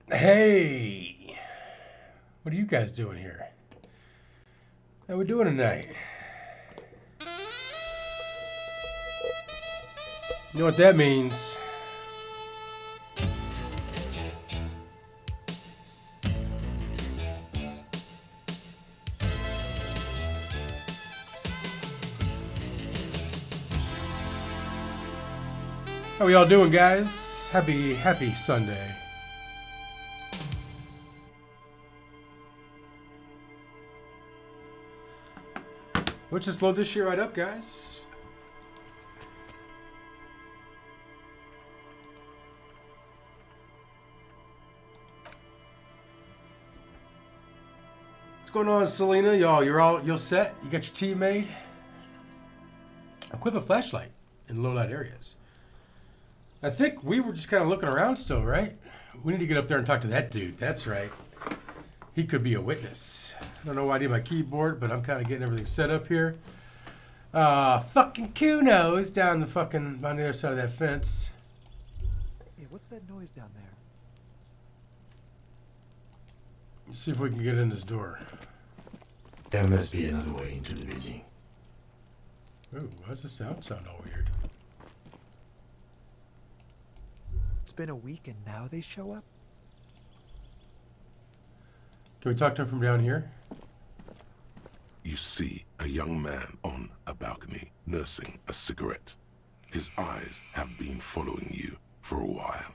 Hey, what are you guys doing here? How we doing tonight? You know what that means? How we all doing, guys? Happy Sunday. Let's just load this shit right up, guys. What's going on, Selena? You're set? You got your tea made? Equip a flashlight in low light areas. I think we were just kind of looking around still, right? We need to get up there and talk to that dude. That's right. He could be a witness. I don't know why I need my keyboard, but I'm kind of getting everything set up here. Fucking Kuno's down on the other side of that fence. Hey, what's that noise down there? Let's see if we can get in this door. There must be another way into the building. Ooh, why does the sound all weird? It's been a week and now they show up? Can we talk to him from down here? You see a young man on a balcony nursing a cigarette. His eyes have been following you for a while.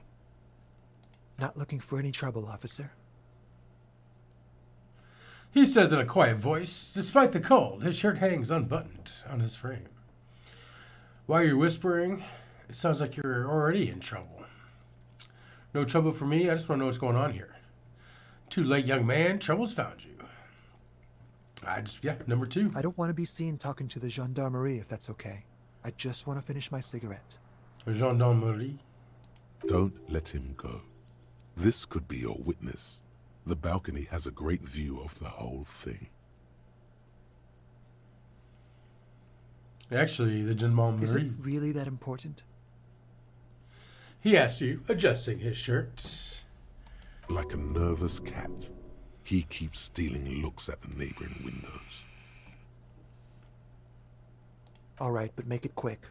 Not looking for any trouble, officer. He says in a quiet voice, despite the cold, his shirt hangs unbuttoned on his frame. While you're whispering, it sounds like you're already in trouble. No trouble for me, I just want to know what's going on here. Too late, young man, trouble's found you. Number 2. I don't want to be seen talking to the gendarmerie if that's okay. I just want to finish my cigarette. Gendarmerie. Don't let him go. This could be your witness. The balcony has a great view of the whole thing. Actually, the Is gendarmerie. it really that important? He asked you, adjusting his shirt. Like a nervous cat, he keeps stealing looks at the neighboring windows. All right, but make it quick.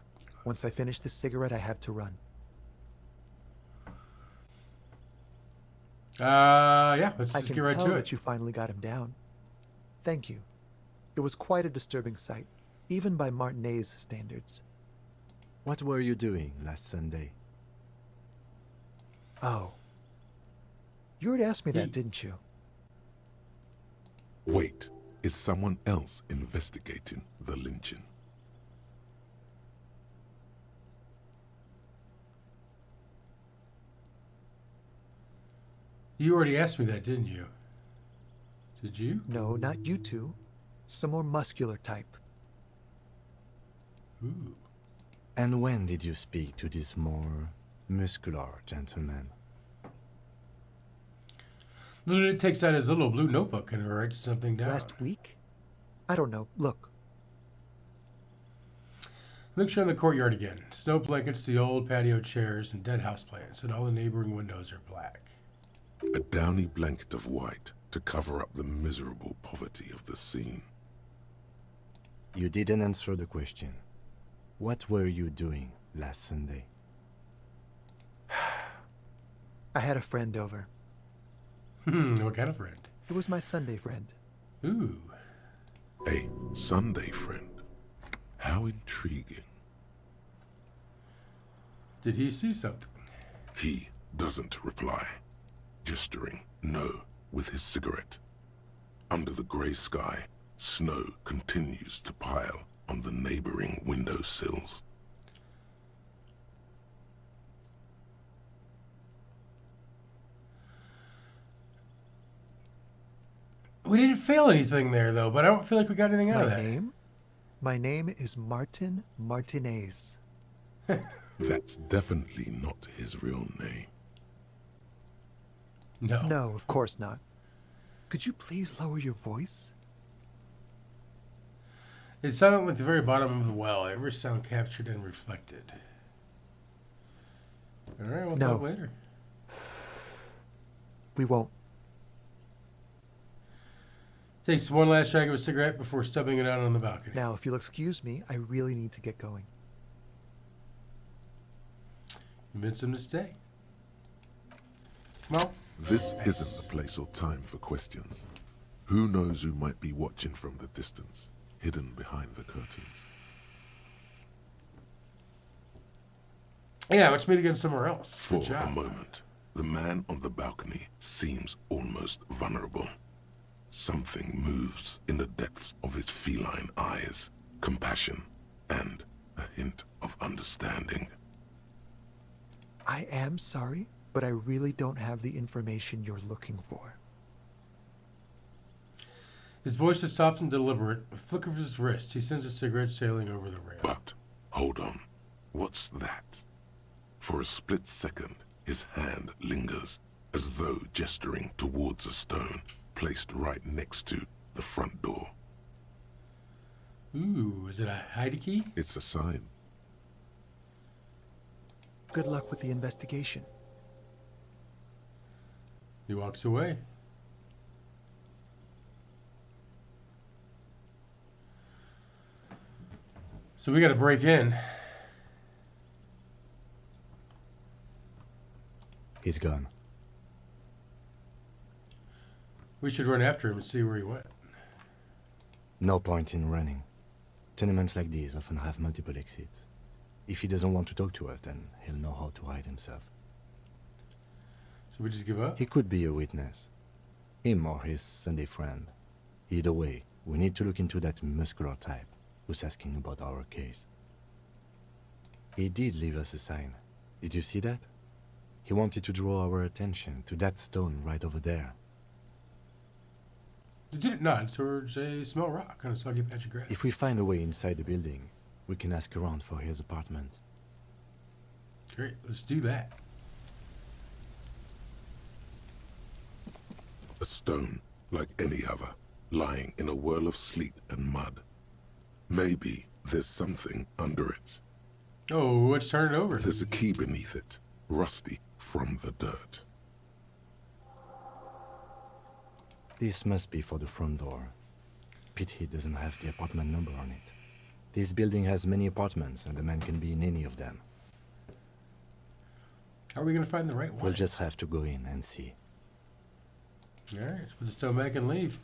Once I finish this cigarette, I have to run. Let's I just can get right tell to that it. you finally got him down. Thank you. It was quite a disturbing sight, even by Martinet's standards. What were you doing last Sunday? Oh. You already asked me that, He- didn't you? Wait, is someone else investigating the lynching? You already asked me that, didn't you? Did you? No, not you two. Some more muscular type. Ooh. And when did you speak to this more muscular gentleman? Lieutenant takes out his little blue notebook and writes something down. Last week? I don't know. Look. Looks around the courtyard again. Snow blankets, the old patio chairs, and dead houseplants, and all the neighboring windows are black. A downy blanket of white to cover up the miserable poverty of the scene. You didn't answer the question. What were you doing last Sunday? I had a friend over. What kind of friend? It was my Sunday friend. Ooh. A Sunday friend. How intriguing. Did he see something? He doesn't reply, gesturing no with his cigarette. Under the grey sky, snow continues to pile on the neighboring windowsills. We didn't fail anything there, though, but I don't feel like we got anything out of My that. name? My name is Martin Martinez. That's definitely not his real name. No. No, of course not. Could you please lower your voice? It sounded like the very bottom of the well. Every sound captured and reflected. All right, we'll No. talk later. We won't. Takes one last drag of a cigarette before stubbing it out on the balcony. Now, if you'll excuse me, I really need to get going. Convince him to stay. Well, This isn't the place or time for questions. Who knows who might be watching from the distance, hidden behind the curtains. yeah, let's meet again somewhere else. For Good job. a moment, the man on the balcony seems almost vulnerable. Something moves in the depths of his feline eyes, compassion, and a hint of understanding. I am sorry, but I really don't have the information you're looking for. His voice is soft and deliberate. A flick of his wrist, he sends a cigarette sailing over the rail. But, hold on, what's that? For a split second, his hand lingers, as though gesturing towards a stone placed right next to the front door. Ooh, is it a hide key? It's a sign. Good luck with the investigation. He walks away. So we got to break in. He's gone. We should run after him and see where he went. No point in running. Tenements like these often have multiple exits. If he doesn't want to talk to us, then he'll know how to hide himself. So we just give up? He could be a witness. Him or his Sunday friend. Either way, we need to look into that muscular type who's asking about our case. He did leave us a sign. Did you see that? He wanted to draw our attention to that stone right over there. You did it nod towards a small rock on a soggy patch of grass. If we find a way inside the building, we can ask around for his apartment. Great, let's do that. A stone, like any other, lying in a whirl of sleet and mud. Maybe there's something under it. Oh, let's turn it over. There's a key beneath it, rusty from the dirt. This must be for the front door. Pity he doesn't have the apartment number on it. This building has many apartments, and the man can be in any of them. How are we going to find the right one? We'll just have to go in and see. Alright, let's put the stone back and leave.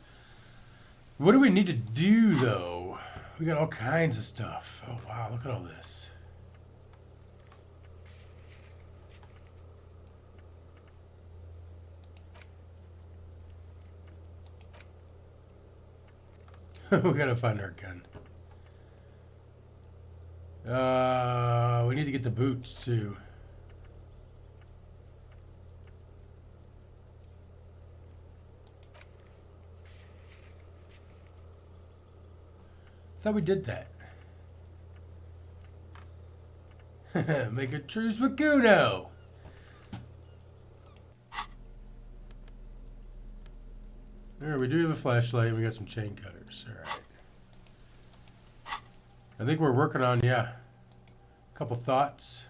What do we need to do, though? We got all kinds of stuff. Oh, wow, look at all this. We gotta find our gun. We need to get the boots, too. Thought we did that. Make a truce with Kuno. Alright, we do have a flashlight and we got some chain cutters. Alright. I think we're working on, yeah, a couple thoughts.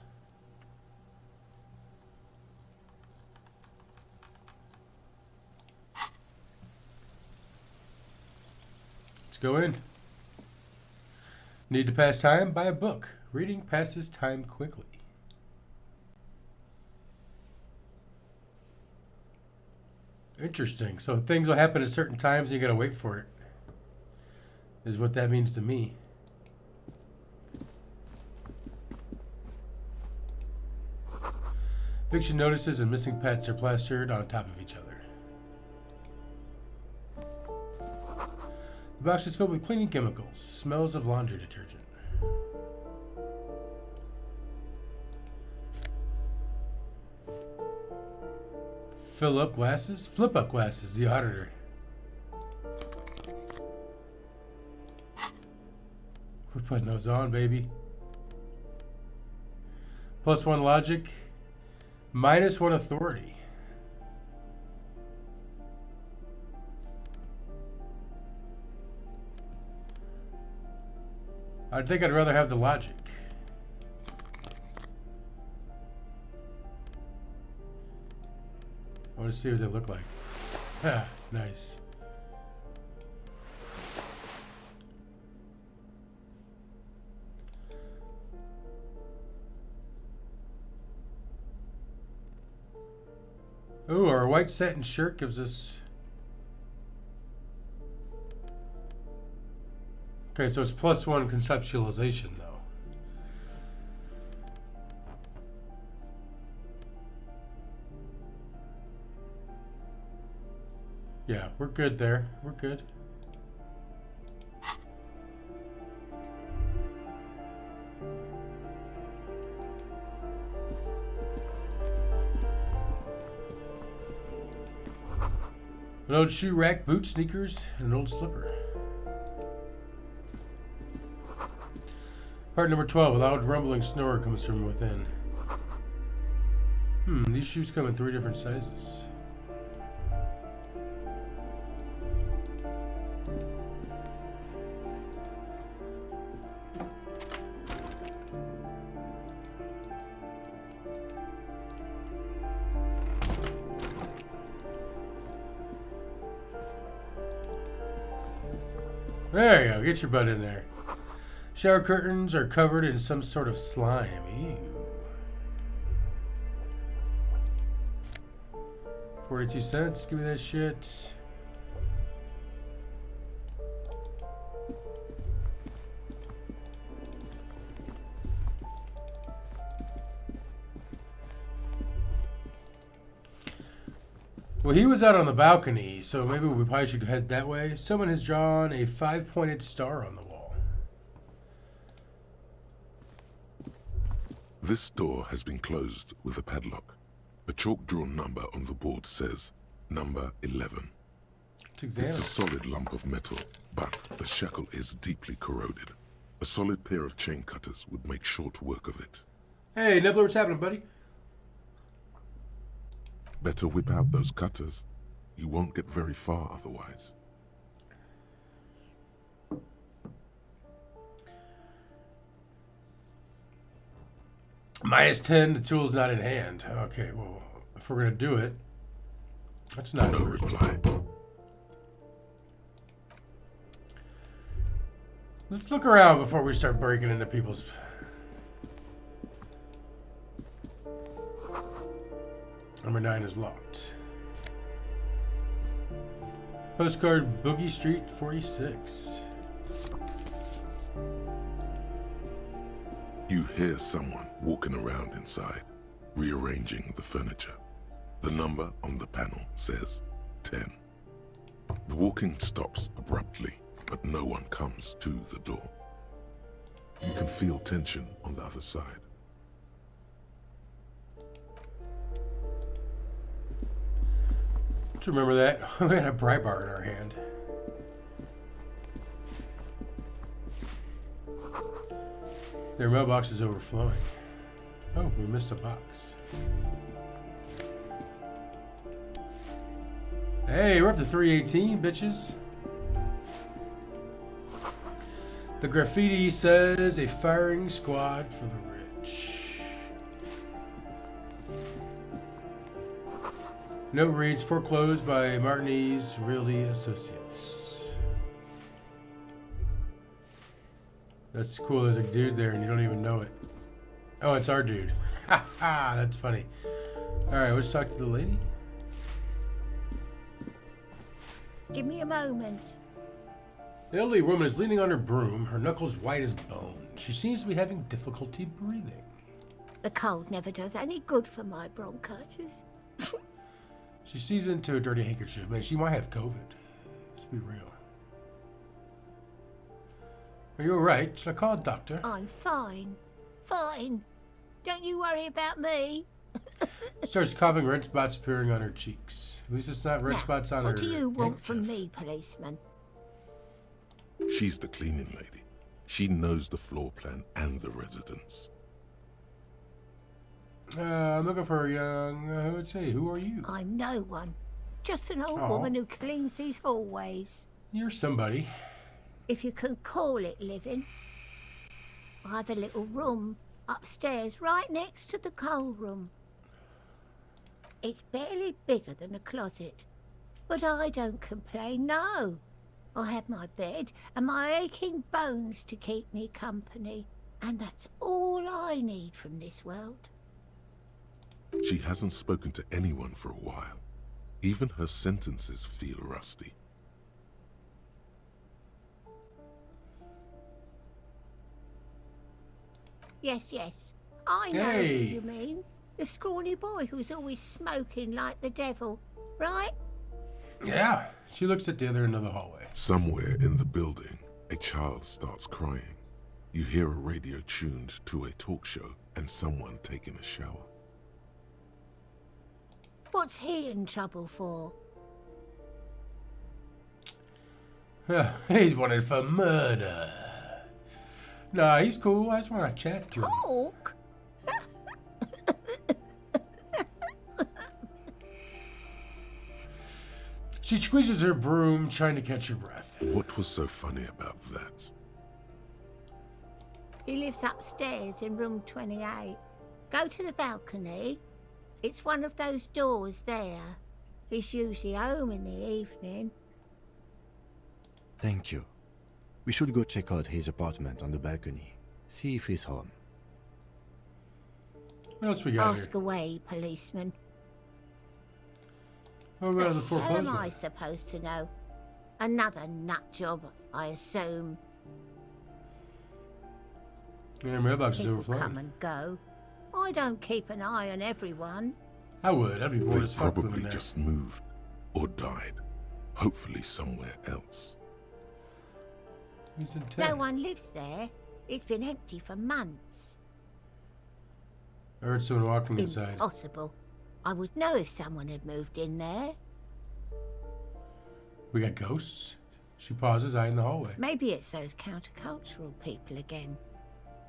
Let's go in. Need to pass time? Buy a book. Reading passes time quickly. Interesting. So things will happen at certain times and you gotta wait for it. Is what that means to me. Eviction notices and missing pets are plastered on top of each other. The box is filled with cleaning chemicals. Smells of laundry detergent. Fill up glasses? Flip up glasses, the auditor. We're putting those on, baby. +1 logic, -1 authority. I think I'd rather have the logic. want to see what they look like. Ah, nice. Ooh, our white satin shirt gives us... Okay, so it's +1 conceptualization, though. Yeah, we're good there. We're good. An old shoe rack, boots, sneakers, and an old slipper. Part number 12. A loud rumbling snore comes from within. These shoes come in 3 different sizes. There you go. Get your butt in there. Shower curtains are covered in some sort of slime. Ew. 42 cents. Give me that shit. Well, he was out on the balcony, so maybe we probably should head that way. Someone has drawn a 5-pointed star on the wall. This door has been closed with a padlock. A chalk-drawn number on the board says, number 11. Let's examine. It's a solid lump of metal, but the shackle is deeply corroded. A solid pair of chain cutters would make short work of it. Hey, Nibbler, what's happening, buddy? Better whip out those cutters. You won't get very far otherwise. -10, the tool's not in hand. Okay, well, if we're gonna do it, that's not No reply. Let's look around before we start breaking into people's... Number 9 is locked. Postcard, Boogie Street, 46. You hear someone walking around inside, rearranging the furniture. The number on the panel says 10. The walking stops abruptly, but no one comes to the door. You can feel tension on the other side. Let's remember that. We had a pry bar in our hand. Their mailbox is overflowing. Oh, we missed a box. Hey, we're up to 318, bitches. The graffiti says a firing squad for the rich. Note reads, foreclosed by Martinez Realty Associates. That's cool. There's a dude there and you don't even know it. Oh, it's our dude. Ha ha, that's funny. All right, let's talk to the lady. Give me a moment. The elderly woman is leaning on her broom, her knuckles white as bone. She seems to be having difficulty breathing. The cold never does any good for my bronchitis. She sees into a dirty handkerchief. Man, she might have COVID. Let's be real. Are you alright? Should I call a doctor? I'm fine. Fine. Don't you worry about me. Starts coughing, red spots appearing on her cheeks. At least it's not red Now, spots on her what do you want from handkerchief. me, policeman? She's the cleaning lady. She knows the floor plan and the residence. I'm looking for a young... let's see, who are you? I'm no one. Just an old Aw. woman who cleans these hallways. You're somebody. If you can call it living. I have a little room upstairs right next to the coal room. It's barely bigger than a closet. But I don't complain, no. I have my bed and my aching bones to keep me company. And that's all I need from this world. She hasn't spoken to anyone for a while. Even her sentences feel rusty. Yes, yes. I know Hey. who you mean. The scrawny boy who's always smoking like the devil, right? Yeah. She looks at the other end of the hallway. Somewhere in the building, a child starts crying. You hear a radio tuned to a talk show and someone taking a shower. What's he in trouble for? He's wanted for murder. Nah, he's cool. I just want to chat to him. Talk? She squeezes her broom, trying to catch her breath. What was so funny about that? He lives upstairs in room 28. Go to the balcony. It's one of those doors there. He's usually home in the evening. Thank you. We should go check out his apartment on the balcony. See if he's home. What else we got Ask here? away, policeman. What about the How am foreclosure? I supposed to know? Another nut job, I assume. Yeah, mailbox is People come overflowing. and go. I don't keep an eye on everyone. I would. I'd be bored They as fuck living probably there. just moved or died. Hopefully somewhere else. He's in No town. one lives there. It's been empty for months. I heard someone walking inside. Impossible. I would know if someone had moved in there. We got ghosts. She pauses, eye in the hallway. Maybe it's those countercultural people again.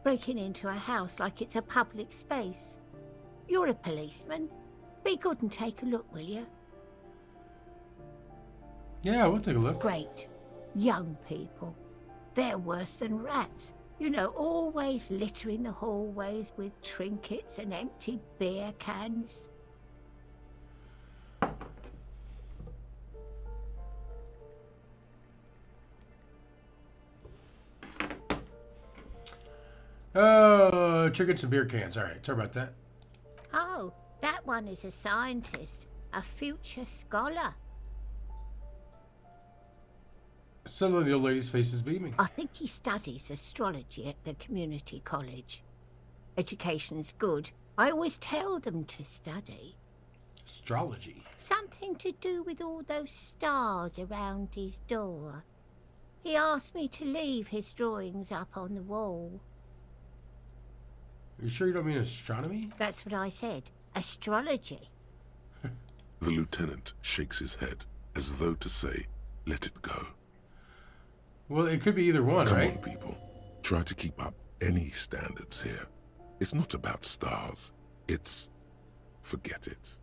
Breaking into a house like it's a public space. You're a policeman. Be good and take a look, will you? Yeah, we'll take a look. Great. Young people. They're worse than rats. You know, always littering the hallways with trinkets and empty beer cans. Oh, trinkets and beer cans. All right, sorry about that. Oh, that one is a scientist. A future scholar. Suddenly the old lady's face is beaming. I think he studies astrology at the community college. Education's good. I always tell them to study. Astrology. Something to do with all those stars around his door. He asked me to leave his drawings up on the wall. Are you sure you don't mean astronomy? That's what I said. Astrology. The lieutenant shakes his head, as though to say, let it go. Well, it could be either one, Come right? on, people. Try to keep up any standards here. It's not about stars. It's... forget it.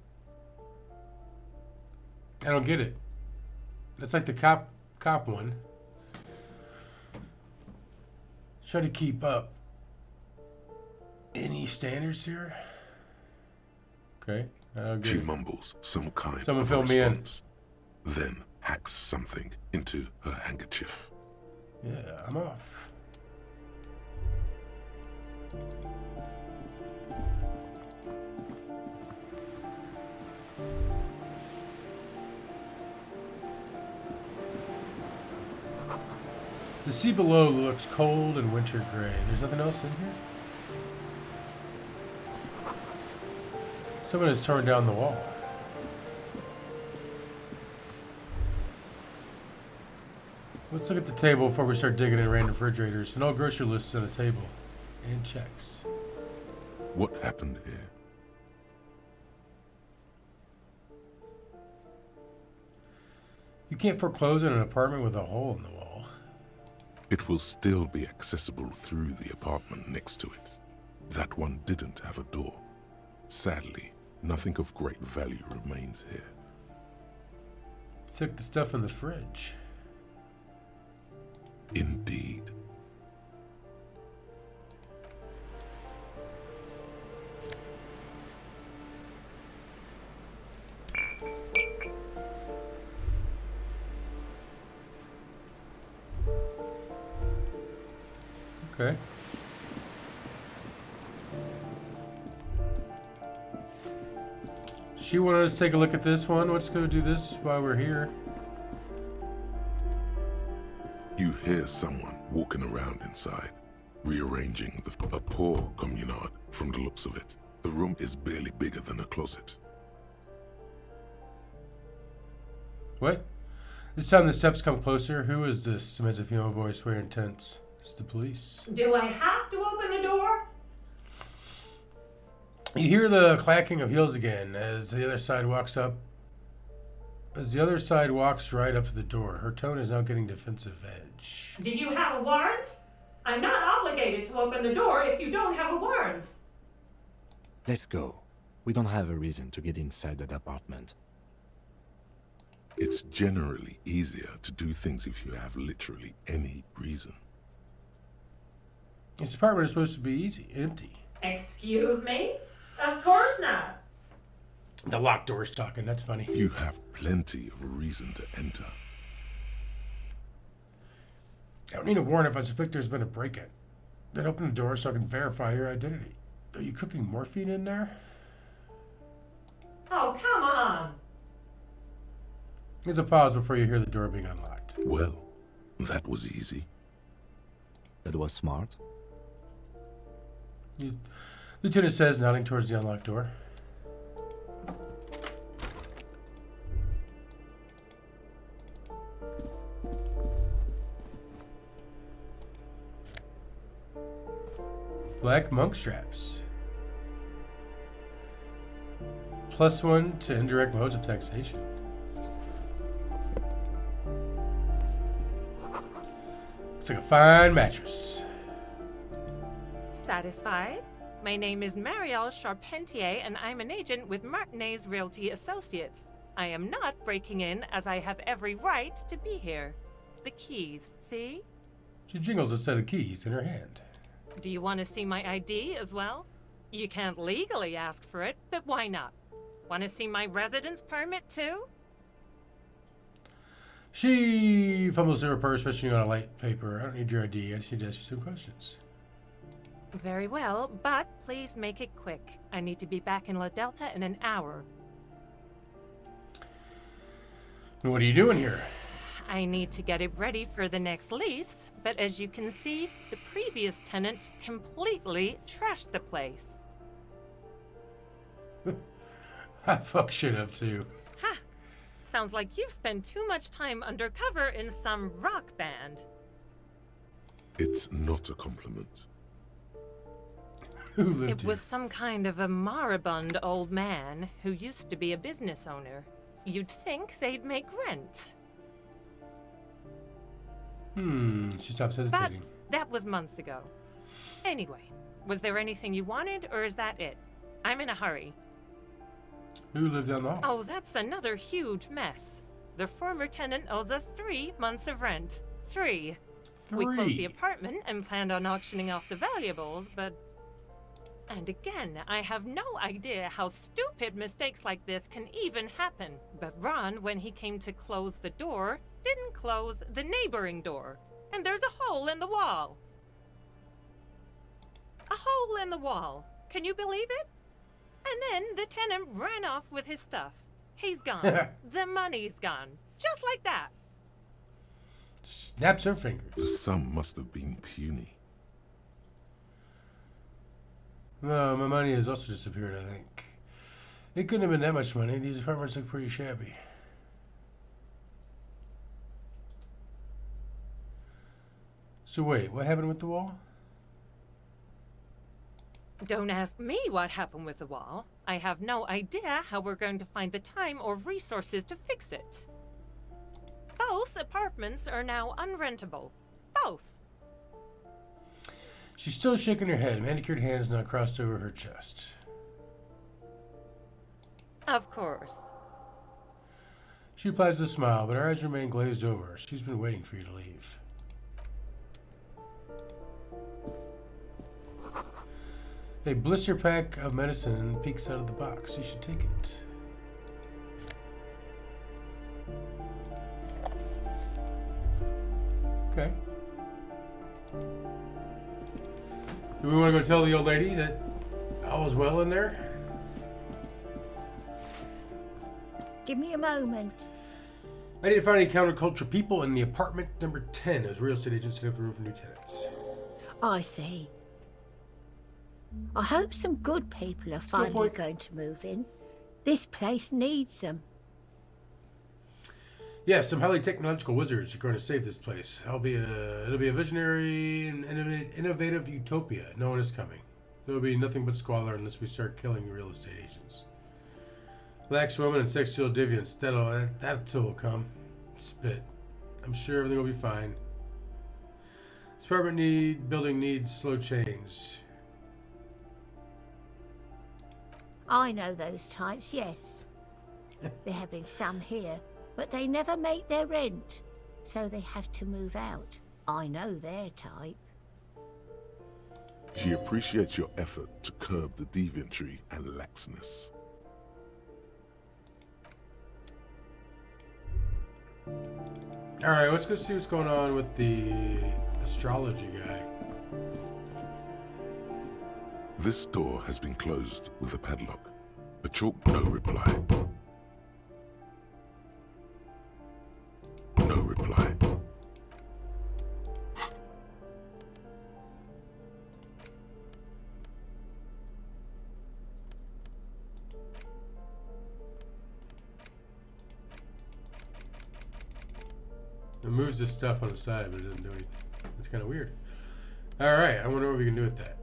I don't get it. That's like the cop one. Try to keep up. Any standards here? Okay, I don't get She it. mumbles some kind Someone of fill me in. response, then hacks something into her handkerchief. Yeah, I'm off. The sea below looks cold and winter gray. There's nothing else in here? Someone has torn down the wall. Let's look at the table before we start digging in random refrigerators. No grocery lists on the table. And checks. What happened here? You can't foreclose on an apartment with a hole in the wall. It will still be accessible through the apartment next to it. That one didn't have a door. Sadly, nothing of great value remains here. Took the stuff in the fridge. Indeed. Okay. She wanted us to take a look at this one. Let's go do this while we're here. You hear someone walking around inside, rearranging a poor communard from the looks of it. The room is barely bigger than a closet. What? This time the steps come closer. Who is this? Demands a female voice, very intense. It's the police. Do I have to open the door? You hear the clacking of heels again as the other side walks up. As the other side walks right up to the door, her tone is now getting defensive edge. Do you have a warrant? I'm not obligated to open the door if you don't have a warrant. Let's go. We don't have a reason to get inside that apartment. It's generally easier to do things if you have literally any reason. This apartment is supposed to be easy, empty. Excuse me? Of course not. The locked door's talking, that's funny. You have plenty of reason to enter. I don't need a warrant if I suspect there's been a break-in. Then open the door so I can verify your identity. Are you cooking morphine in there? Oh, come on. There's a pause before you hear the door being unlocked. Well, that was easy. That was smart. Lieutenant says, nodding towards the unlocked door. Black monk straps. +1 to indirect modes of taxation. Looks like a fine mattress. Satisfied? My name is Marielle Charpentier, and I'm an agent with Martinez Realty Associates. I am not breaking in, as I have every right to be here. The keys, see? She jingles a set of keys in her hand. Do you want to see my ID as well? You can't legally ask for it, but why not? Want to see my residence permit too? She fumbles through her purse, fishing on a light paper. I don't need your ID. I just need to ask you some questions. Very well, but please make it quick. I need to be back in La Delta in an hour. What are you doing here? I need to get it ready for the next lease, but as you can see, the previous tenant completely trashed the place. I fuck shit up too. Ha! Sounds like you've spent too much time undercover in some rock band. It's not a compliment. Who lived It here? was some kind of a moribund old man who used to be a business owner. You'd think they'd make rent. She stops But hesitating. that was months ago. Anyway, was there anything you wanted, or is that it? I'm in a hurry. Who lived down the hall? Oh, that's another huge mess. The former tenant owes us 3 months of rent. 3. We closed the 3. apartment and planned on auctioning off the valuables, but... And again, I have no idea how stupid mistakes like this can even happen. But Ron, when he came to close the door, didn't close the neighboring door. And there's a hole in the wall. A hole in the wall. Can you believe it? And then the tenant ran off with his stuff. He's gone. The money's gone. Just like that. Snaps her fingers. The sum must have been puny. No, my money has also disappeared, I think. It couldn't have been that much money. These apartments look pretty shabby. So wait, what happened with the wall? Don't ask me what happened with the wall. I have no idea how we're going to find the time or resources to fix it. Both apartments are now unrentable. Both. She's still shaking her head, manicured hands now crossed over her chest. Of course. She replies with a smile, but her eyes remain glazed over. She's been waiting for you to leave. A blister pack of medicine peeks out of the box. You should take it. Okay. Do we want to go tell the old lady that all is well in there? Give me a moment. I need to find any counterculture people in the apartment number 10 as real estate agents set up the room for new tenants. I see. I hope some good people are finally point. going to move in. This place needs them. Yes, some highly technological wizards are going to save this place. It'll be a visionary and innovative utopia. No one is coming. There will be nothing but squalor unless we start killing real estate agents. Lax women and sexual deviants. That will come. Spit. I'm sure everything will be fine. This apartment building needs slow change. I know those types, yes. There have been some here, but they never make their rent, so they have to move out. I know their type. She appreciates your effort to curb the deviantry and laxness. Alright, let's go see what's going on with the astrology guy. This door has been closed with a padlock. A chalk no reply. No reply. It moves this stuff on the side, but it doesn't do anything. It's kind of weird. Alright, I wonder what we can do with that.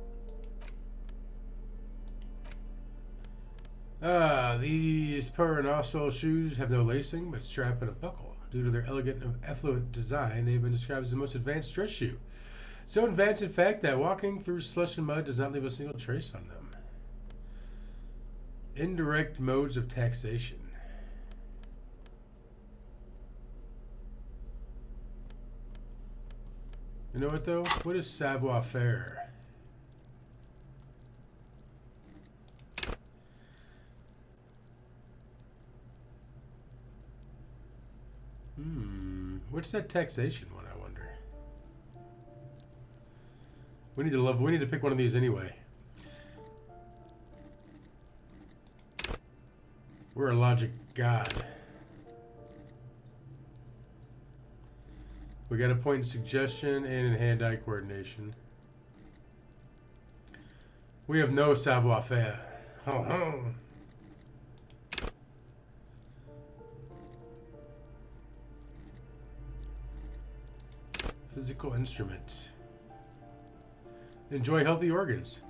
These Peronoso shoes have no lacing, but strap and a buckle. Due to their elegant and affluent design, they've been described as the most advanced dress shoe. So advanced, in fact, that walking through slush and mud does not leave a single trace on them. Indirect modes of taxation. You know what, though? What is savoir-faire? What's that taxation one, I wonder? We need to pick one of these anyway. We're a logic god. We got a point in suggestion and in hand-eye coordination. We have no savoir-faire. Ho ho. Physical instrument. Enjoy healthy organs.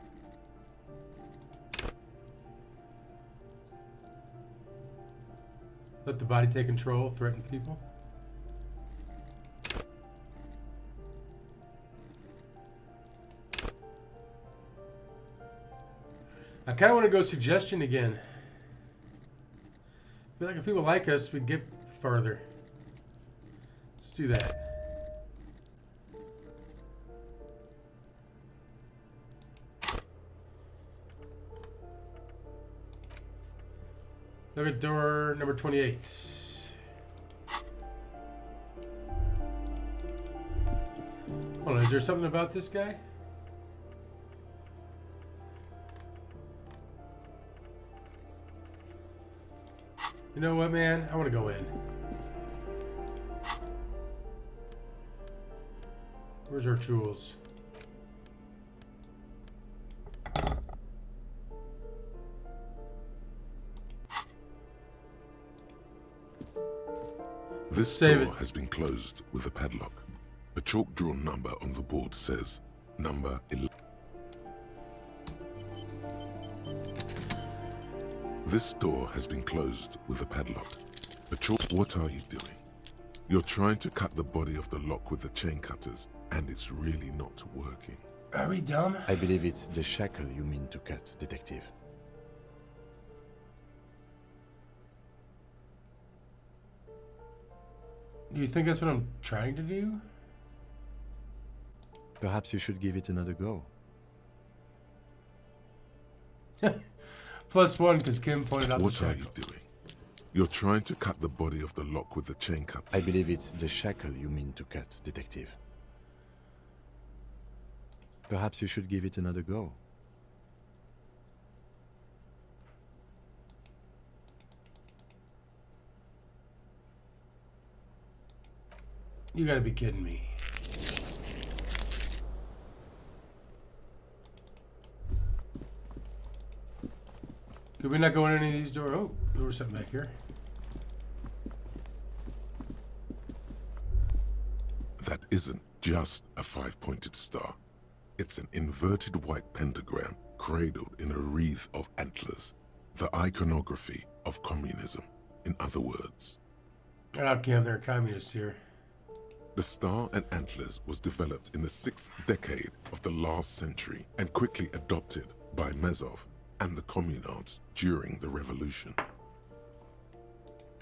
Let the body take control, threaten people. I kind of want to go suggestion again. I feel like if people like us, we'd get further. Let's do that. Look at door number 28. Hold on, is there something about this guy? You know what, man? I want to go in. Where's our tools? This Save door it. has been closed with a padlock. A chalk drawn number on the board says number 11. This door has been closed with a padlock. A chalk. What are you doing? You're trying to cut the body of the lock with the chain cutters, and it's really not working. Are we dumb? I believe it's the shackle you mean to cut, Detective. Do you think that's what I'm trying to do? Perhaps you should give it another go. +1 because Kim pointed out What the are you shackle. doing? You're trying to cut the body of the lock with the chain cutter. I believe it's the shackle you mean to cut, Detective. Perhaps you should give it another go. You gotta be kidding me. Did we not go in any of these doors? Oh, there was something back here. That isn't just a five-pointed star. It's an inverted white pentagram cradled in a wreath of antlers. The iconography of communism, in other words. Okay, they're communists here. The star and antlers was developed in the 6th decade of the last century and quickly adopted by Mezov and the communards during the revolution.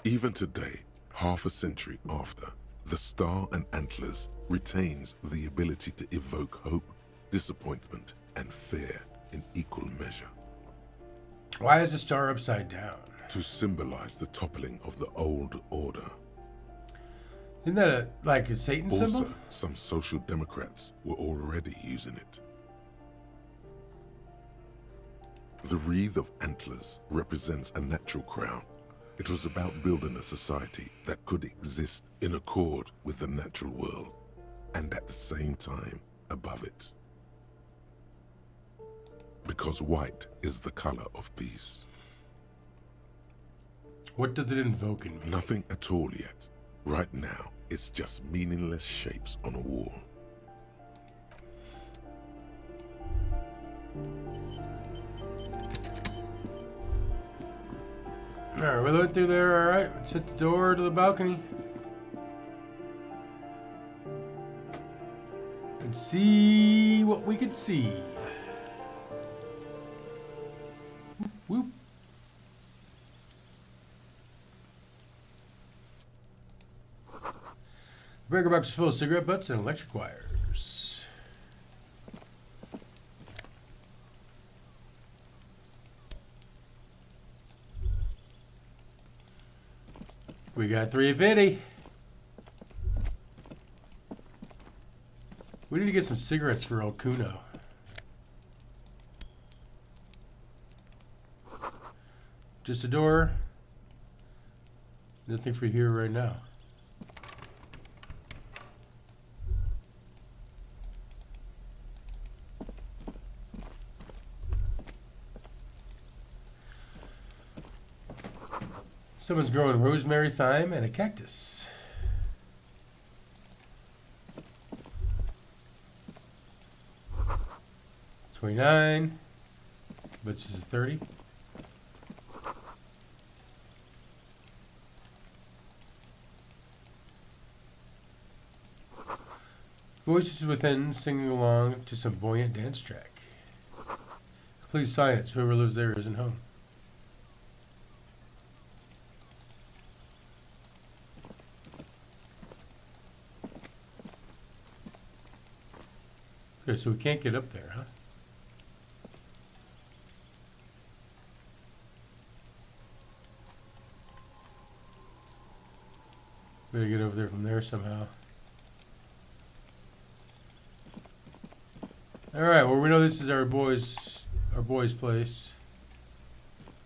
Even today, half a century after, the star and antlers retains the ability to evoke hope, disappointment, and fear in equal measure. Why is the star upside down? To symbolize the toppling of the old order. Isn't that like a Satan symbol? Also, some social democrats were already using it. The wreath of antlers represents a natural crown. It was about building a society that could exist in accord with the natural world, and at the same time above it. Because white is the color of peace. What does it invoke in me? Nothing at all yet. Right now, it's just meaningless shapes on a wall. Alright, we went through there, alright. Let's hit the door to the balcony. And see what we could see. Whoop. The breaker box is full of cigarette butts and electric wires. We got 350. We need to get some cigarettes for old Kuno. Just a door. Nothing for here right now. Someone's growing rosemary, thyme, and a cactus. $29. But this is a 30. Voices within singing along to some buoyant dance track. Please science, whoever lives there isn't home. Okay, so we can't get up there, huh? Better get over there from there somehow. Alright, well we know this is our boy's place.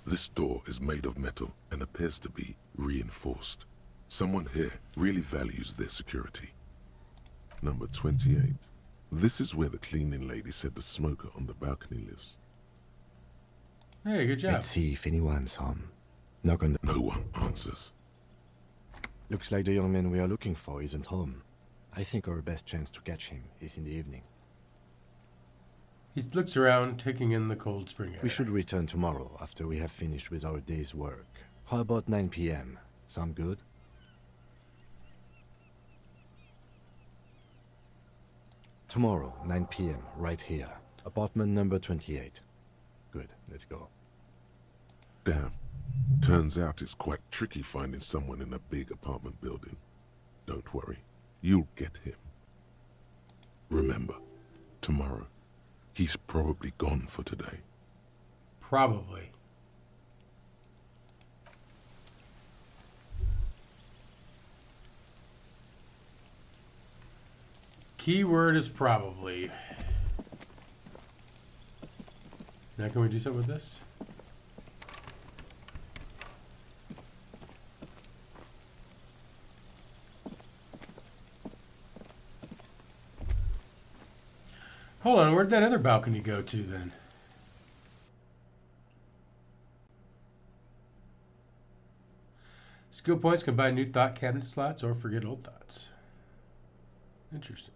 This door is made of metal and appears to be reinforced. Someone here really values their security. Number 28. This is where the cleaning lady said the smoker on the balcony lives. Hey, good job. Let's see if anyone's home. Knock on the... No one answers. Looks like the young man we are looking for isn't home. I think our best chance to catch him is in the evening. He looks around, taking in the cold spring air. We should return tomorrow after we have finished with our day's work. How about 9 p.m.? Sound good? Tomorrow, 9 p.m., right here. Apartment number 28. Good, let's go. Damn. Turns out it's quite tricky finding someone in a big apartment building. Don't worry. You'll get him. Remember, tomorrow. He's probably gone for today. Probably. Keyword is probably. Now can we do something with this? Hold on, where'd that other balcony go to then? Skill points can buy new thought cabinet slots or forget old thoughts. Interesting.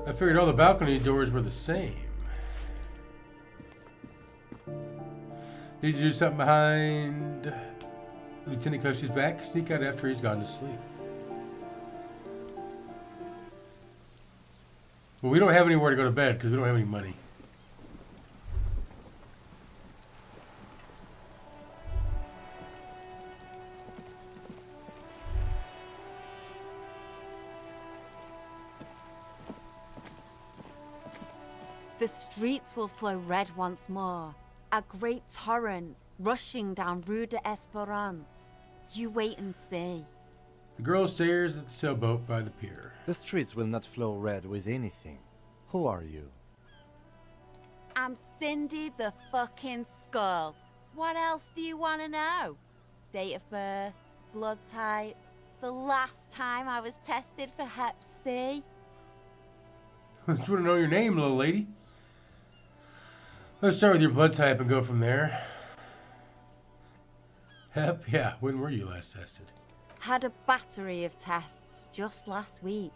I figured all the balcony doors were the same. Need to do something behind Lieutenant Koshi's back? Sneak out after he's gone to sleep. Well, we don't have anywhere to go to bed because we don't have any money. The streets will flow red once more. A great torrent rushing down Rue de Esperance. You wait and see. The girl stares at the sailboat by the pier. The streets will not flow red with anything. Who are you? I'm Cindy the fucking Skull. What else do you want to know? Date of birth, blood type, the last time I was tested for Hep C. I just want to know your name, little lady. Let's start with your blood type and go from there. Hep? Yeah, when were you last tested? Had a battery of tests just last week.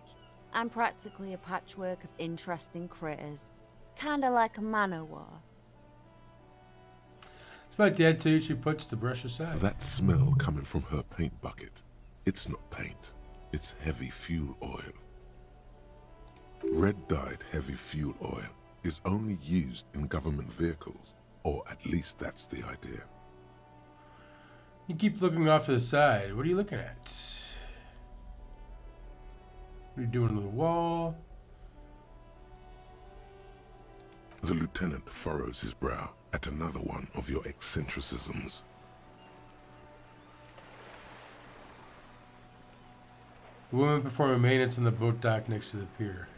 I'm practically a patchwork of interesting critters. Kinda like a man-o'-war. It's about the attitude she puts to brush aside. That smell coming from her paint bucket. It's not paint. It's heavy fuel oil. Red-dyed heavy fuel oil is only used in government vehicles, or at least that's the idea. You keep looking off to the side. What are you looking at? What are you doing to the wall? The lieutenant furrows his brow at another one of your eccentricisms. The woman performing maintenance on the boat dock next to the pier.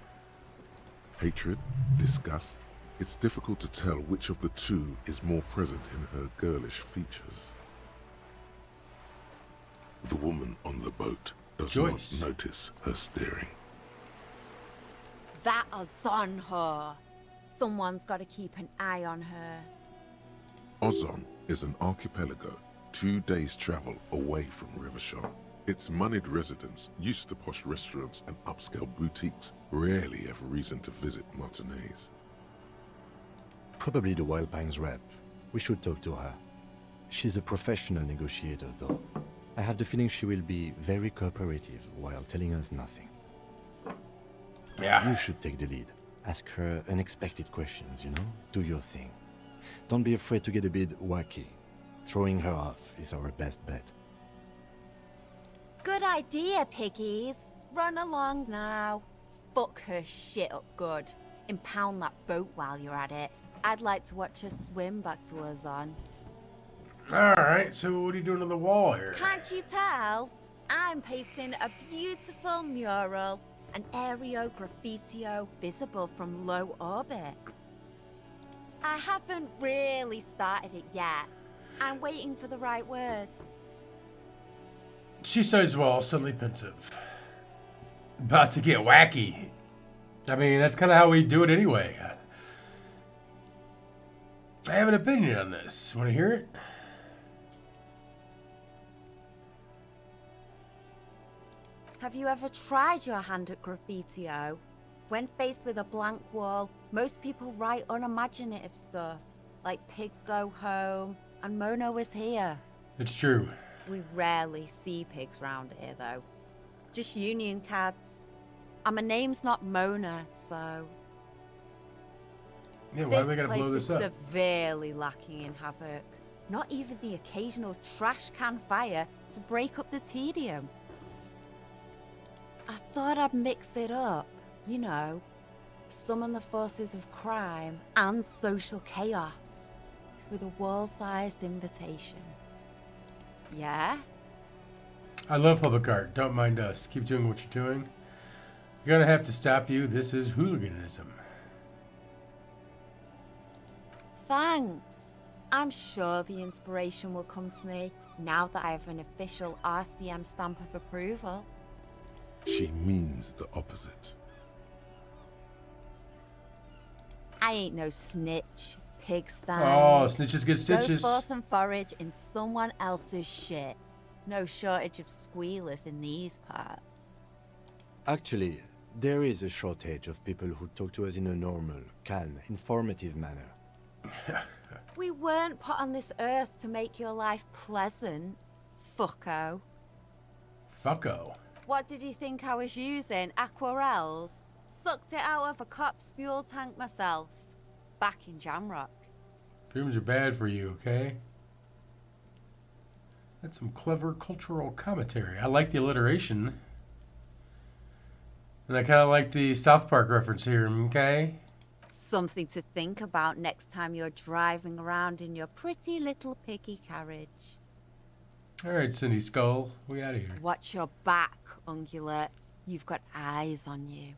Hatred, disgust. It's difficult to tell which of the two is more present in her girlish features. The woman on the boat does Joyce. not notice her staring. That is on her. Someone's got to keep an eye on her. Ozon is an archipelago 2 days' travel away from Rivershore. Its moneyed residents, used to posh restaurants and upscale boutiques, rarely have reason to visit Martinez. Probably the Wild Pines rep. We should talk to her. She's a professional negotiator, though. I have the feeling she will be very cooperative while telling us nothing. Yeah. You should take the lead. Ask her unexpected questions, you know? Do your thing. Don't be afraid to get a bit wacky. Throwing her off is our best bet. Good idea, piggies. Run along now. Fuck her shit up good. Impound that boat while you're at it. I'd like to watch her swim back to Ozon. Alright, so what are you doing to the wall here? Can't you tell? I'm painting a beautiful mural, an aereo graffitio visible from low orbit. I haven't really started it yet. I'm waiting for the right words. She says, well, suddenly pensive. About to get wacky. I mean, that's kind of how we do it anyway. I have an opinion on this. Want to hear it? Have you ever tried your hand at graffitio? When faced with a blank wall, most people write unimaginative stuff, like pigs go home, and Mona was here. It's true. We rarely see pigs round here, though. Just union cads. And my name's not Mona, so... Yeah, why are they gonna blow this is up? severely lacking in havoc. Not even the occasional trash can fire to break up the tedium. I thought I'd mix it up, you know, summon the forces of crime and social chaos with a wall-sized invitation. Yeah? I love public art. Don't mind us. Keep doing what you're doing. We're gonna have to stop you. This is hooliganism. Thanks. I'm sure the inspiration will come to me now that I have an official RCM stamp of approval. She means the opposite. I ain't no snitch, pigsty. Oh, snitches get Go stitches. forth and forage in someone else's shit. No shortage of squealers in these parts. Actually, there is a shortage of people who talk to us in a normal, calm, informative manner. We weren't put on this earth to make your life pleasant, fucko. Fucko. What did you think I was using? Aquarels? Sucked it out of a cop's fuel tank myself. Back in Jamrock. Fumes are bad for you, okay? That's some clever cultural commentary. I like the alliteration. And I kind of like the South Park reference here, okay? Something to think about next time you're driving around in your pretty little piggy carriage. All right, Cindy Skull, we out of here. Watch your back, Ungulate. You've got eyes on you.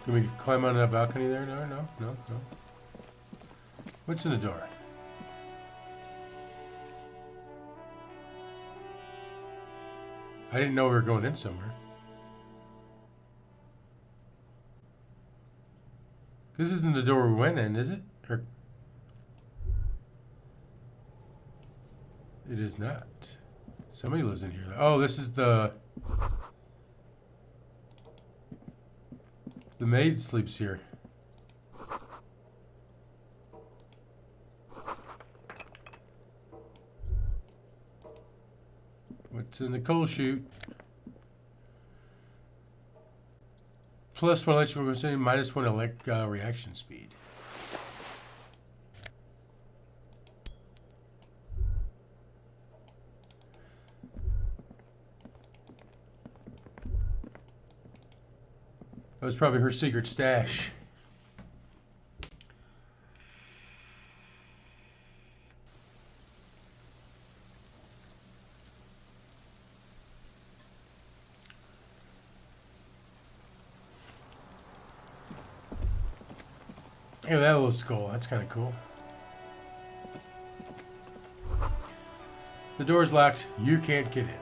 Can we climb on that balcony there? No. What's in the door? I didn't know we were going in somewhere. This isn't the door we went in, is it? Or it is not. Somebody lives in here. Oh, this is the maid sleeps here. What's in the coal chute? +1 electrical consumption, -1 reaction speed. That was probably her secret stash. Yeah, that little skull. That's kind of cool. The door's locked. You can't get in.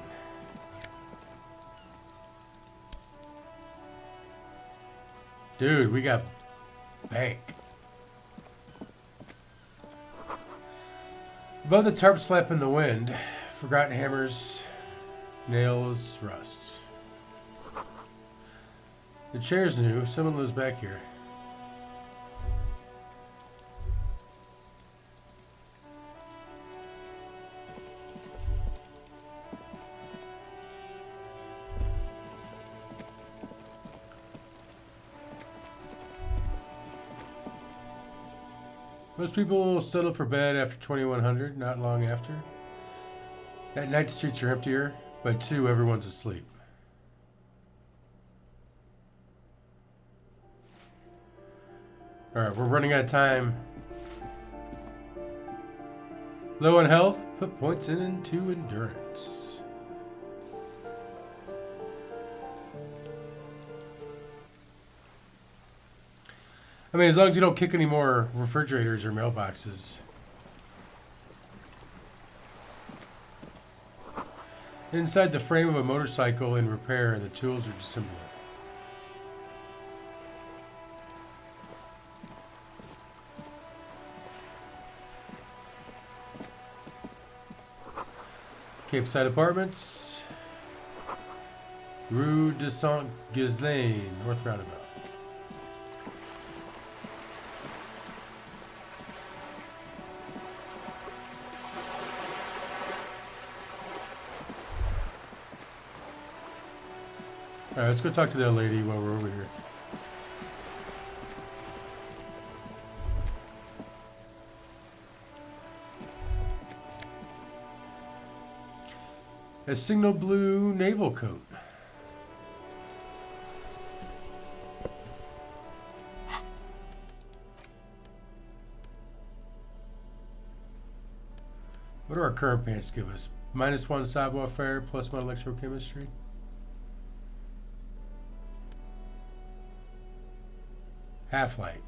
Dude, we got bank. Above the tarp slap in the wind, forgotten hammers, nails, rust. The chair's new. Someone lives back here. Most people settle for bed after 2100, not long after. At night, the streets are emptier. By 2, everyone's asleep. Alright, we're running out of time. Low on health, put points into endurance. I mean, as long as you don't kick any more refrigerators or mailboxes. Inside the frame of a motorcycle in repair, and the tools are dissimilar. Cape Side Apartments. Rue de Saint-Ghislain, North Roundabout. Alright, let's go talk to that lady while we're over here. A signal blue naval coat. What do our current pants give us? -1 savoir faire, +1 electrochemistry. Half-light.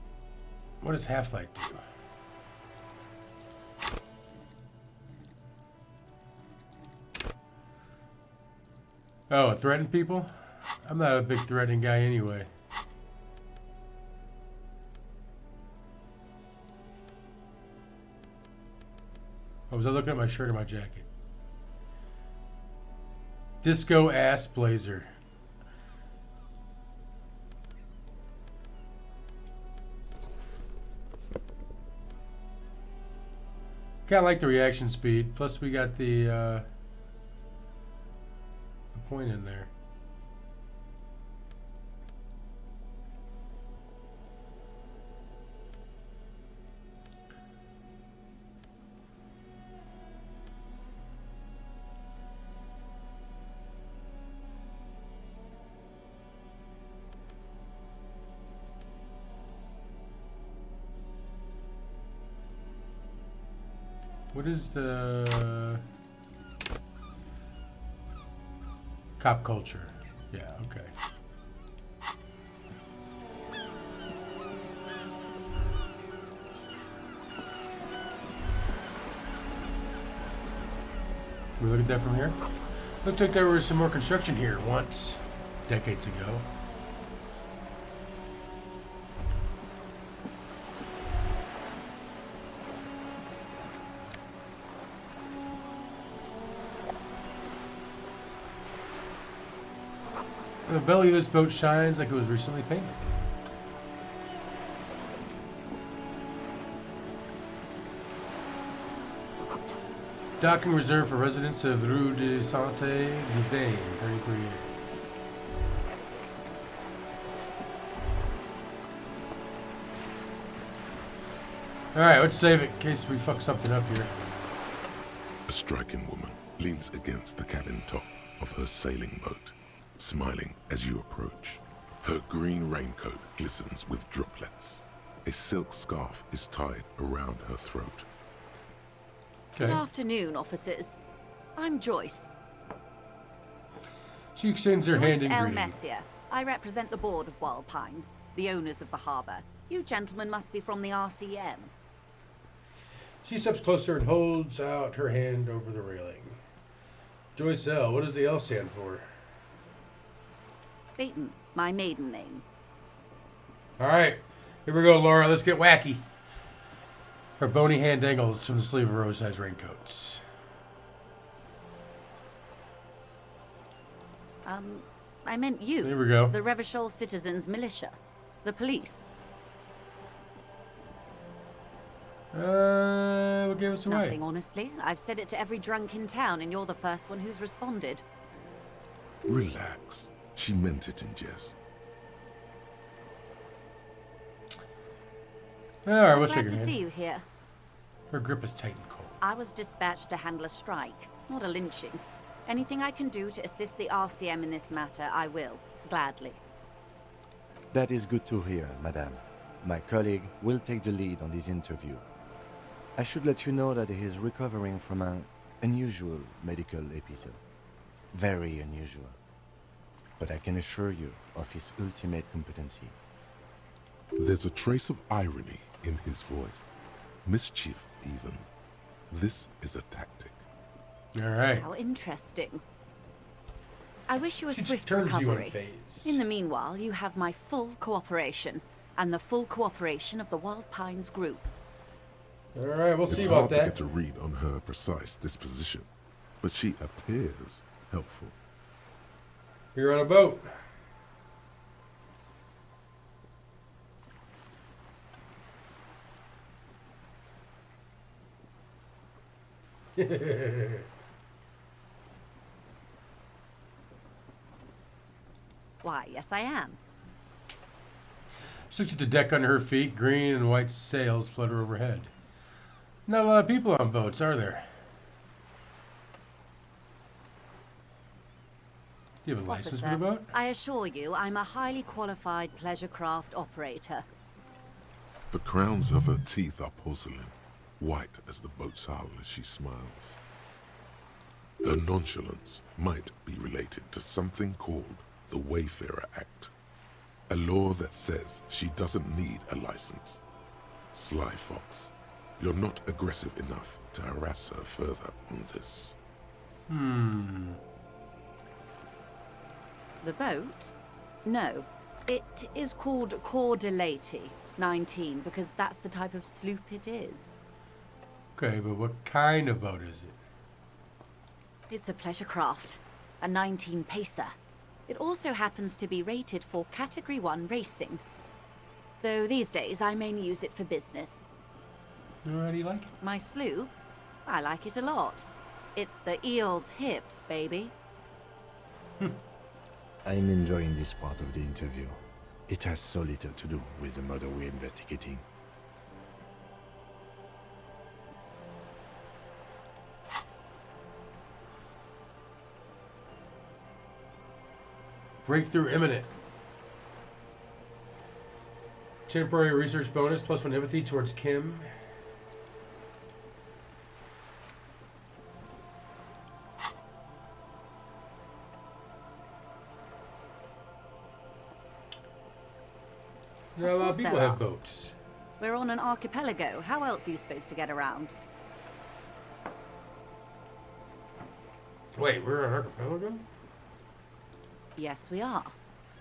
What does half-light do? Oh, threaten people? I'm not a big threatening guy anyway. Oh, was I looking at my shirt or my jacket? Disco ass blazer. Kind of like the reaction speed. Plus, we got the point in there. What is the cop culture? Yeah, okay. Can we look at that from here? Looked like there was some more construction here once, decades ago. The belly of this boat shines like it was recently painted. Docking reserved for residents of Rue de Santé, Vizaine, 33A. Alright, let's save it in case we fuck something up here. A striking woman leans against the cabin top of her sailing boat, smiling as you approach. Her green raincoat glistens with droplets. A silk scarf is tied around her throat. Good Okay. afternoon, officers. I'm Joyce. She extends her hand Joyce in L. greeting. Messier. I represent the board of Wild Pines, the owners of the harbour. You gentlemen must be from the RCM. She steps closer and holds out her hand over the railing. Joyce L. What does the L stand for? Beaton, my maiden name. Alright, here we go, Laura. Let's get wacky. Her bony hand dangles from the sleeve of Rose-sized raincoats. I meant you. Here we go. The Revachol Citizens Militia. The police. What gave us away? Nothing, honestly. I've said it to every drunk in town, and you're the first one who's responded. Relax. She meant it in jest. Alright, we'll shake Glad her to hand. see you here. Her grip is tight and cold. I was dispatched to handle a strike, not a lynching. Anything I can do to assist the RCM in this matter, I will. Gladly. That is good to hear, madame. My colleague will take the lead on this interview. I should let you know that he is recovering from an unusual medical episode. Very unusual. But I can assure you of his ultimate competency. There's a trace of irony in his voice. Mischief, even. This is a tactic. Alright. How interesting. I wish you a She swift turns you recovery. in phase. In the meanwhile, you have my full cooperation, and the full cooperation of the Wild Pines group. Alright, we'll It's see hard about to that. get a read on her precise disposition, but she appears helpful. You're on a boat. Why, yes I am. She looks at the deck under her feet. Green and white sails flutter overhead. Not a lot of people on boats, are there? Do you have a license for the boat? I assure you, I'm a highly qualified pleasure craft operator. The crowns of her teeth are porcelain. white as the boat's hull as she smiles. Her nonchalance might be related to something called the Wayfarer Act, a law that says she doesn't need a license. Sly fox, you're not aggressive enough to harass her further on this. The boat? No. It is called Cordelati 19 because that's the type of sloop it is. Okay, but what kind of boat is it? It's a pleasure craft, a 19 pacer. It also happens to be rated for Category 1 racing. Though these days I mainly use it for business. How do you like it? My sloop? I like it a lot. It's the eel's hips, baby. I'm enjoying this part of the interview. It has so little to do with the murder we're investigating. Breakthrough imminent. Temporary research bonus plus 1 empathy towards Kim. Now, a lot of people have boats. We're on an archipelago. How else are you supposed to get around? Wait, we're on archipelago? Yes, we are.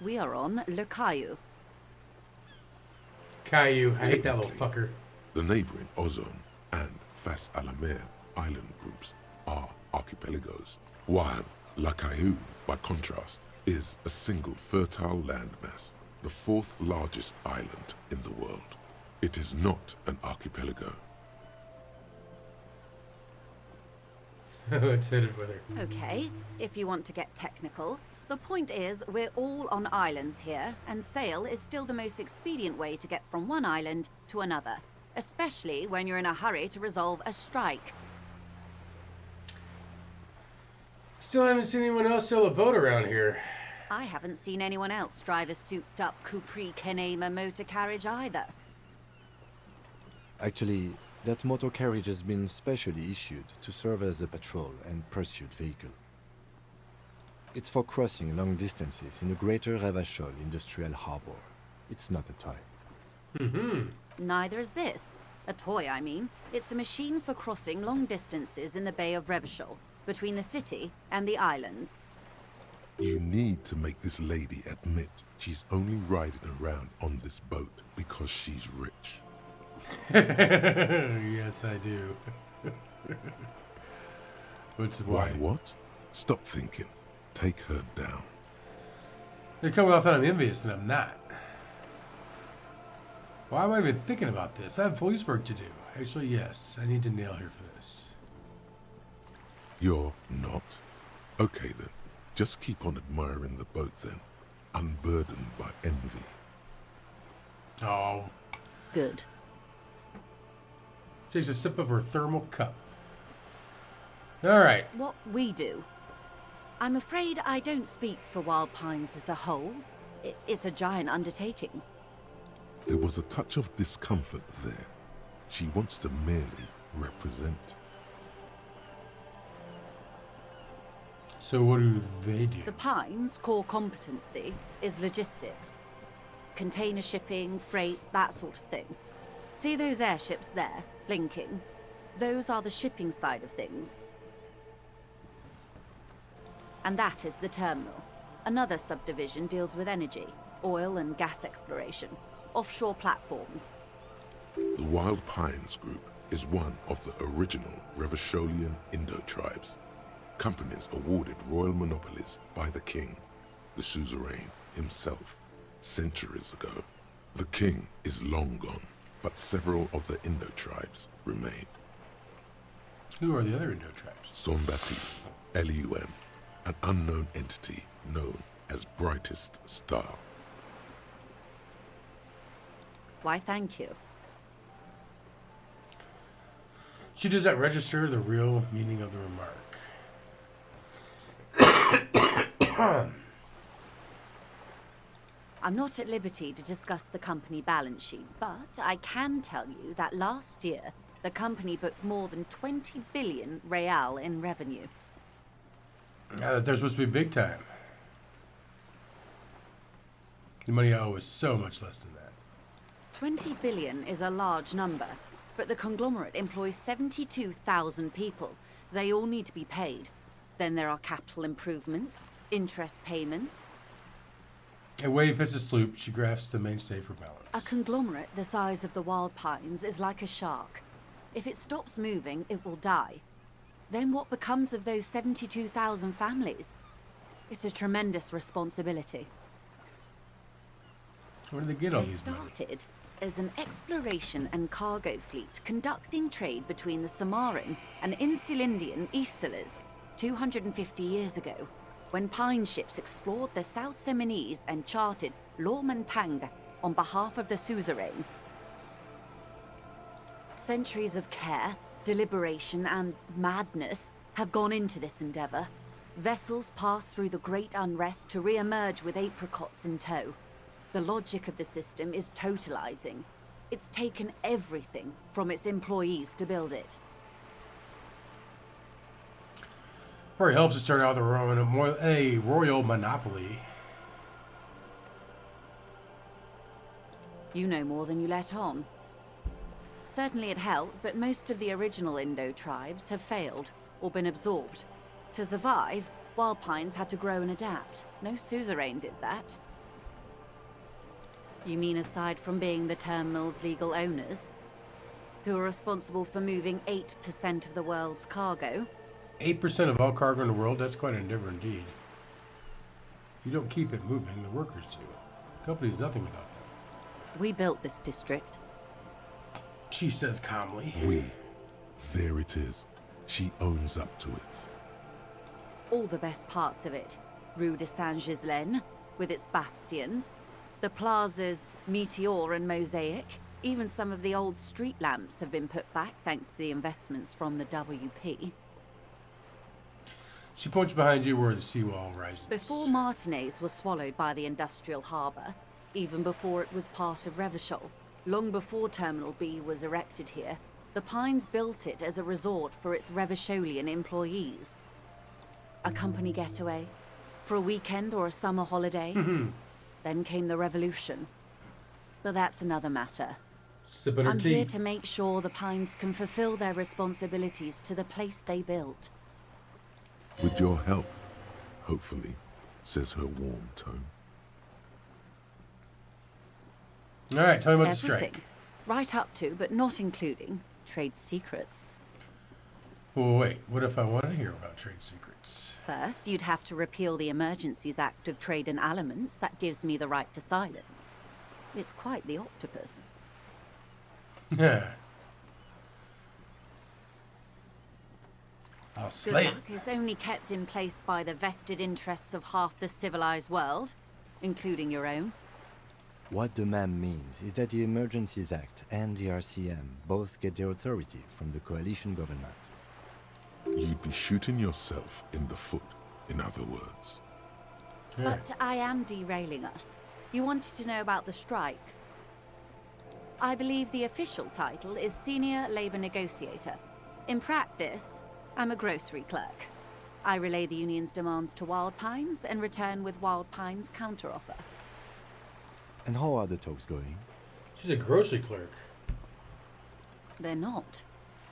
We are on Le Caillou. Caillou, I hate that little fucker. The neighboring Ozone and Fas Alamer island groups are archipelagos, while La Caillou, by contrast, is a single fertile landmass, the 4th largest island in the world. It is not an archipelago. Let's hit it with her. Okay, if you want to get technical, the point is we're all on islands here, and sail is still the most expedient way to get from one island to another, especially when you're in a hurry to resolve a strike. Still haven't seen anyone else sail a boat around here. I haven't seen anyone else drive a souped-up Capri Kenema motor carriage either. Actually, that motor carriage has been specially issued to serve as a patrol and pursuit vehicle. It's for crossing long distances in the greater Revachol industrial harbor. It's not a toy. Neither is this. A toy, I mean. It's a machine for crossing long distances in the Bay of Revachol, between the city and the islands. You need to make this lady admit she's only riding around on this boat because she's rich. Yes, I do. Which is Why what? Stop thinking. Take her down. You're coming off that I'm envious and I'm not. Why am I even thinking about this? I have police work to do. Actually, yes. I need to nail her for this. You're not? Okay then. Just keep on admiring the boat then. Unburdened by envy. Oh. Good. Takes a sip of her thermal cup. Alright. What we do. I'm afraid I don't speak for Wild Pines as a whole. It's a giant undertaking. There was a touch of discomfort there. She wants to merely represent. So what do they do? The Pines' core competency is logistics. Container shipping, freight, that sort of thing. See those airships there, blinking? Those are the shipping side of things. And that is the terminal. Another subdivision deals with energy, oil and gas exploration, offshore platforms. The Wild Pines Group is one of the original Revacholian Indo-tribes. Companies awarded royal monopolies by the king, the suzerain himself, centuries ago. The king is long gone, but several of the Indo-tribes remain. Who are the other Indo tribes? Saint-Baptiste, Elysium, an unknown entity known as Brightest Star. Why, thank you. Does that register the real meaning of the remark? I'm not at liberty to discuss the company balance sheet, but I can tell you that last year the company booked more than 20 billion real in revenue. They're supposed to be big time. The money I owe is so much less than that. 20 billion is a large number, but the conglomerate employs 72,000 people. They all need to be paid. Then there are capital improvements, interest payments. A wave hits a sloop. She grasps the mainstay for balance. A conglomerate the size of the Wild Pines is like a shark. If it stops moving, it will die. Then what becomes of those 72,000 families? It's a tremendous responsibility. Where did they get all They these money? started as an exploration and cargo fleet conducting trade between the Samaran and Insulindian Isolas 250 years ago, when pine ships explored the South Seminese and charted Lomantang on behalf of the suzerain. Centuries of care, deliberation, and madness have gone into this endeavor. Vessels pass through the Great Unrest to re-emerge with apricots in tow. The logic of the system is totalizing. It's taken everything from its employees to build it. Probably helps to start out with a royal monopoly. You know more than you let on. Certainly it helped, but most of the original Indo tribes have failed or been absorbed. To survive, Wild Pines had to grow and adapt. No suzerain did that. You mean aside from being the terminal's legal owners, who are responsible for moving 8% of the world's cargo? 8% of all cargo in the world? That's quite an endeavor indeed. You don't keep it moving, the workers do. The company's nothing without them. We built this district. She says calmly. We. There it is. She owns up to it. All the best parts of it. Rue de Saint-Ghislain, with its bastions. The plazas Meteor and Mosaic. Even some of the old street lamps have been put back thanks to the investments from the WP. She points behind you where the seawall rises. Before Martinez was swallowed by the industrial harbour, even before it was part of Revachol, long before Terminal B was erected here, the Pines built it as a resort for its Revacholian employees. A company getaway, for a weekend or a summer holiday. Then came the revolution. But that's another matter. Sipping her I'm tea. here to make sure the Pines can fulfill their responsibilities to the place they built. With your help, hopefully, says her warm tone. All right, tell me about the Everything. strike. Right up to, but not including, trade secrets. Well, wait, what if I want to hear about trade secrets? First, you'd have to repeal the Emergencies Act of Trade in Elements. That gives me the right to silence. It's quite the octopus. Yeah. I'll Good slay it. luck is only kept in place by the vested interests of half the civilized world, including your own. What the ma'am means is that the Emergencies Act and the RCM both get their authority from the coalition government. You'd be shooting yourself in the foot, in other words. Yeah. But I am derailing us. You wanted to know about the strike. I believe the official title is Senior Labor Negotiator. In practice, I'm a grocery clerk. I relay the union's demands to Wild Pines and return with Wild Pines' counteroffer. And how are the talks going? She's a grocery clerk. They're not.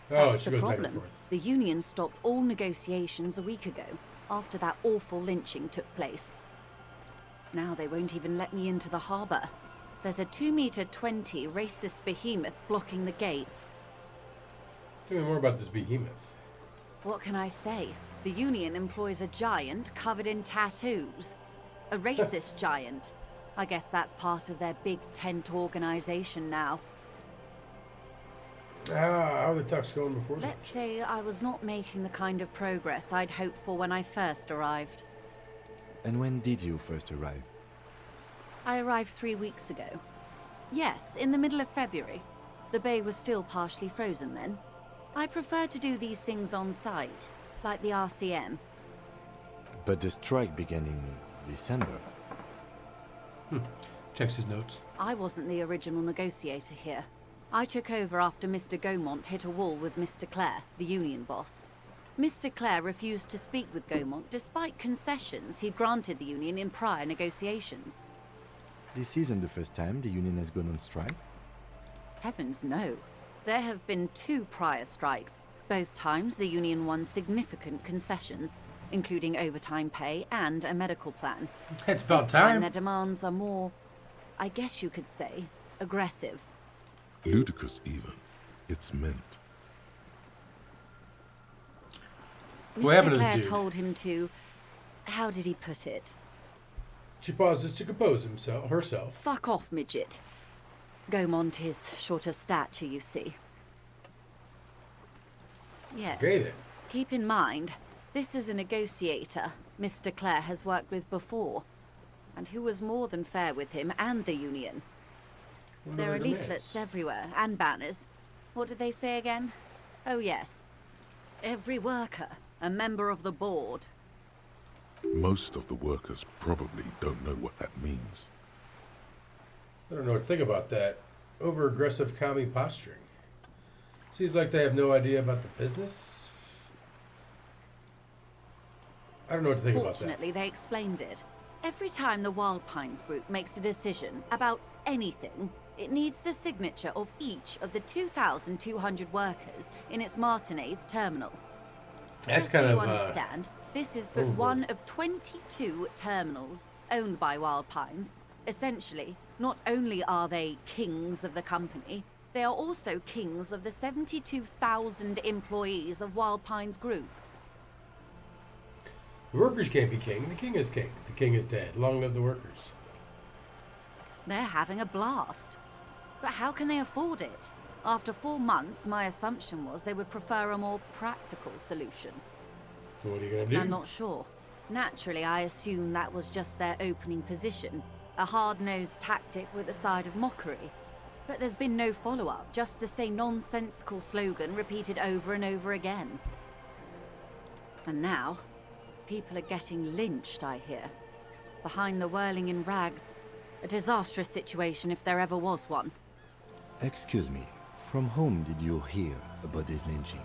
Oh, That's she the goes back and problem. forth. The union stopped all negotiations a week ago, after that awful lynching took place. Now they won't even let me into the harbour. There's a 2-meter-20 racist behemoth blocking the gates. Tell me more about this behemoth. What can I say? The union employs a giant covered in tattoos. A racist giant. I guess that's part of their big tent organization now. How are the talks going before Let's lunch? say I was not making the kind of progress I'd hoped for when I first arrived. And when did you first arrive? I arrived 3 weeks ago. Yes, in the middle of February. The bay was still partially frozen then. I prefer to do these things on site, like the RCM. But the strike began in December. Checks his notes. I wasn't the original negotiator here. I took over after Mr. Gaumont hit a wall with Mr. Clare, the union boss. Mr. Clare refused to speak with Gaumont despite concessions he'd granted the union in prior negotiations. This isn't the first time the union has gone on strike. Heavens no. There have been 2 prior strikes. Both times the union won significant concessions, including overtime pay and a medical plan. It's about This time time. their demands are more, I guess you could say, aggressive. Ludicrous even. It's meant. What happened Mr. to this Clare dude? told him to, how did he put it? She pauses to compose herself. Fuck off, midget. Gaumont is short of stature, you see. Yes. Okay then. Keep in mind, this is a negotiator Mr. Clare has worked with before, and who was more than fair with him and the union. There are leaflets everywhere, and banners. What did they say again? Oh yes. Every worker, a member of the board. Most of the workers probably don't know what that means. I don't know what to think about that. Over-aggressive commie posturing. Seems like they have no idea about the business. I don't know what to think about that. Fortunately, they explained it. Every time the Wild Pines group makes a decision about anything, it needs the signature of each of the 2,200 workers in its Martinez terminal. That's Just kind so you of understand, this is but one of 22 terminals owned by Wild Pines. Essentially, not only are they kings of the company, they are also kings of the 72,000 employees of Wild Pines Group. The workers can't be king. The king is king. The king is dead. Long live the workers. They're having a blast. But how can they afford it? After 4 months, my assumption was they would prefer a more practical solution. So what are you going to do? I'm not sure. Naturally, I assumed that was just their opening position, a hard-nosed tactic with a side of mockery. But there's been no follow-up, just the same nonsensical slogan repeated over and over again. And now, people are getting lynched, I hear. Behind the whirling in rags, a disastrous situation if there ever was one. Excuse me, from whom did you hear about this lynching?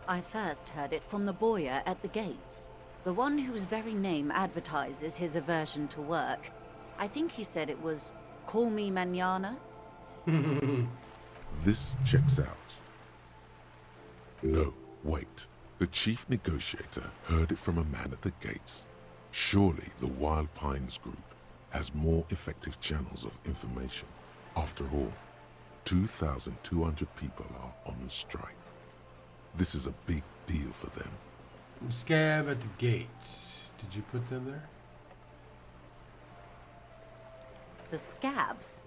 I first heard it from the bowyer at the gates, the one whose very name advertises his aversion to work. I think he said it was, "Call me mañana." This checks out. No, wait. The chief negotiator heard it from a man at the gates. Surely the Wild Pines Group has more effective channels of information. After all, 2,200 people are on strike. This is a big deal for them. Scab at the gate. Did you put them there? The scabs?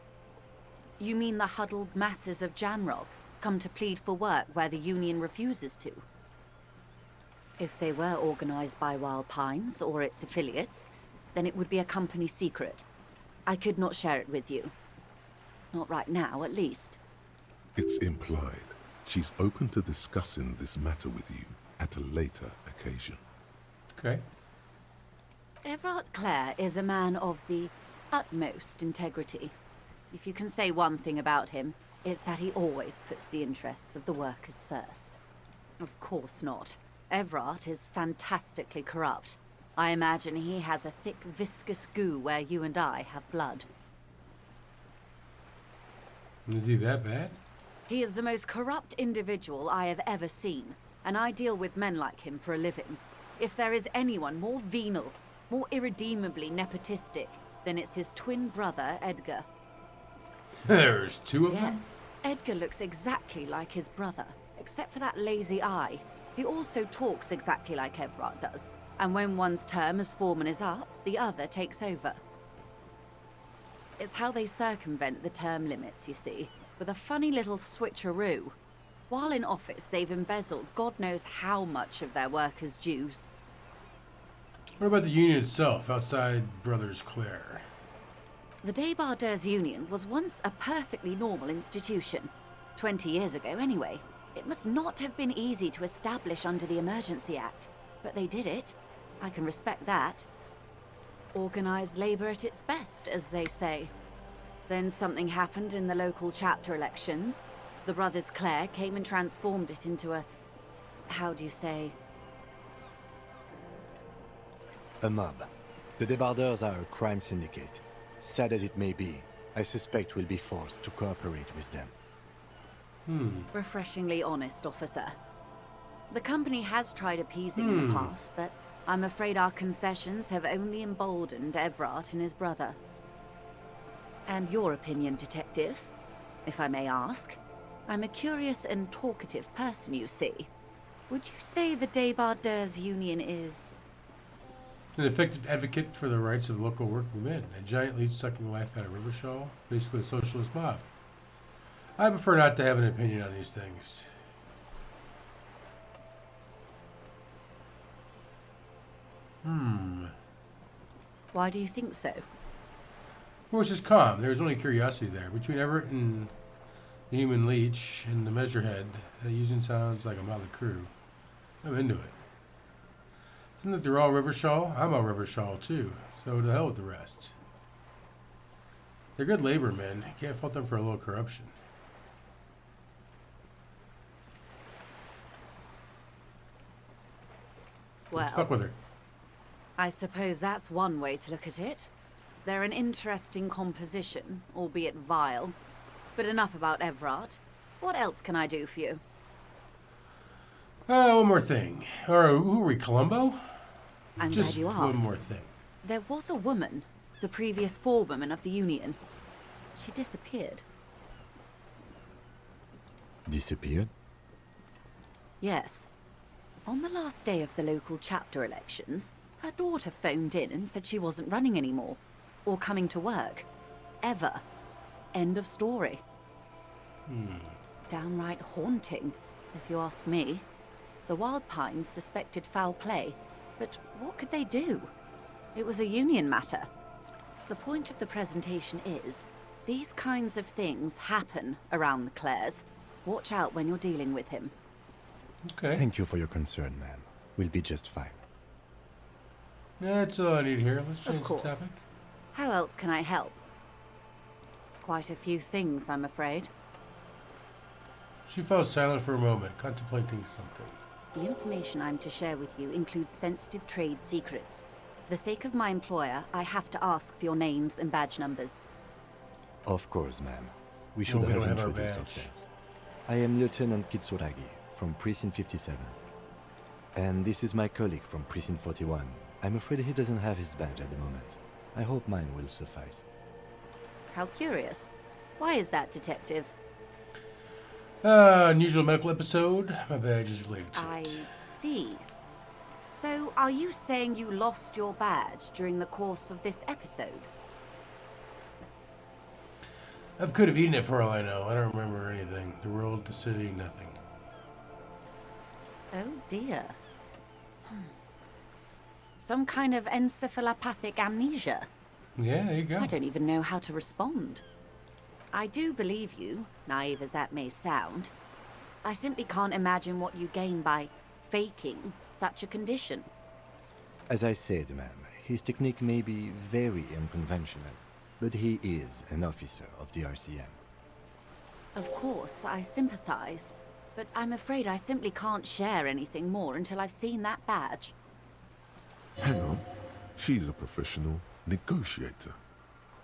You mean the huddled masses of Jamrock, come to plead for work where the union refuses to? If they were organized by Wild Pines or its affiliates, then it would be a company secret. I could not share it with you. Not right now, at least. It's implied. She's open to discussing this matter with you at a later occasion. Okay. Everard Clare is a man of the utmost integrity. If you can say one thing about him, it's that he always puts the interests of the workers first. Of course not. Everard is fantastically corrupt. I imagine he has a thick, viscous goo where you and I have blood. Is he that bad? He is the most corrupt individual I have ever seen, and I deal with men like him for a living. If there is anyone more venal, more irredeemably nepotistic, then it's his twin brother, Edgar. There's 2 of them? Yes, Edgar looks exactly like his brother, except for that lazy eye. He also talks exactly like Everard does, and when one's term as foreman is up, the other takes over. It's how they circumvent the term limits, you see, with a funny little switcheroo. While in office, they've embezzled God knows how much of their workers' dues. What about the union itself, outside Brothers Clare? The Débardeurs Union was once a perfectly normal institution. 20 years ago, anyway. It must not have been easy to establish under the Emergency Act, but they did it. I can respect that. Organized labor at its best, as they say. Then something happened in the local chapter elections. The brothers Clare came and transformed it into a... how do you say? A mob. The Debarders are a crime syndicate. Sad as it may be, I suspect we'll be forced to cooperate with them. Refreshingly honest, officer. The company has tried appeasing in the past, but I'm afraid our concessions have only emboldened Everard and his brother. And your opinion, Detective, if I may ask? I'm a curious and talkative person, you see. Would you say the Debarders Union is... An effective advocate for the rights of local working men. A giant leech sucking the life out of Rivershaw. Basically a socialist mob. I prefer not to have an opinion on these things. Why do you think so? Well, it's just calm. There's only curiosity there. Between Everett and the human leech and the measurehead, that using sounds like a motley crew. I'm into it. Seems like they're all Rivershaw. I'm all Rivershaw too. So to hell with the rest. They're good labor men. Can't fault them for a little corruption. Let's fuck Well, with her. I suppose that's one way to look at it. They're an interesting composition, albeit vile. But enough about Everard. What else can I do for you? One more thing. Or who are we, Columbo? I'm Just glad you one asked. more thing. There was a woman, the previous forewoman of the Union. She disappeared. Disappeared? Yes. On the last day of the local chapter elections, her daughter phoned in and said she wasn't running anymore. Or coming to work. Ever. End of story. Downright haunting, if you ask me. The Wild Pines suspected foul play, but what could they do? It was a Union matter. The point of the presentation is, these kinds of things happen around the Clares. Watch out when you're dealing with him. Okay. Thank you for your concern, ma'am. We'll be just fine. That's all I need here. Let's change the course. topic. How else can I help? Quite a few things, I'm afraid. She fell silent for a moment, contemplating something. The information I'm to share with you includes sensitive trade secrets. For the sake of my employer, I have to ask for your names and badge numbers. Of course, ma'am. We No, should we have don't have our introduced badge. ourselves. I am Lieutenant Kitsuragi from Precinct 57. And this is my colleague from Precinct 41. I'm afraid he doesn't have his badge at the moment. I hope mine will suffice. How curious. Why is that, Detective? Unusual medical episode. My badge is related to I it. see. So, are you saying you lost your badge during the course of this episode? I could have eaten it for all I know. I don't remember anything. The world, the city, nothing. Oh dear. Some kind of encephalopathic amnesia. Yeah, there you go. I don't even know how to respond. I do believe you, naive as that may sound. I simply can't imagine what you gain by faking such a condition. As I said, ma'am, his technique may be very unconventional, but he is an officer of the RCM. Of course, I sympathize, but I'm afraid I simply can't share anything more until I've seen that badge. Hang on. She's a professional negotiator.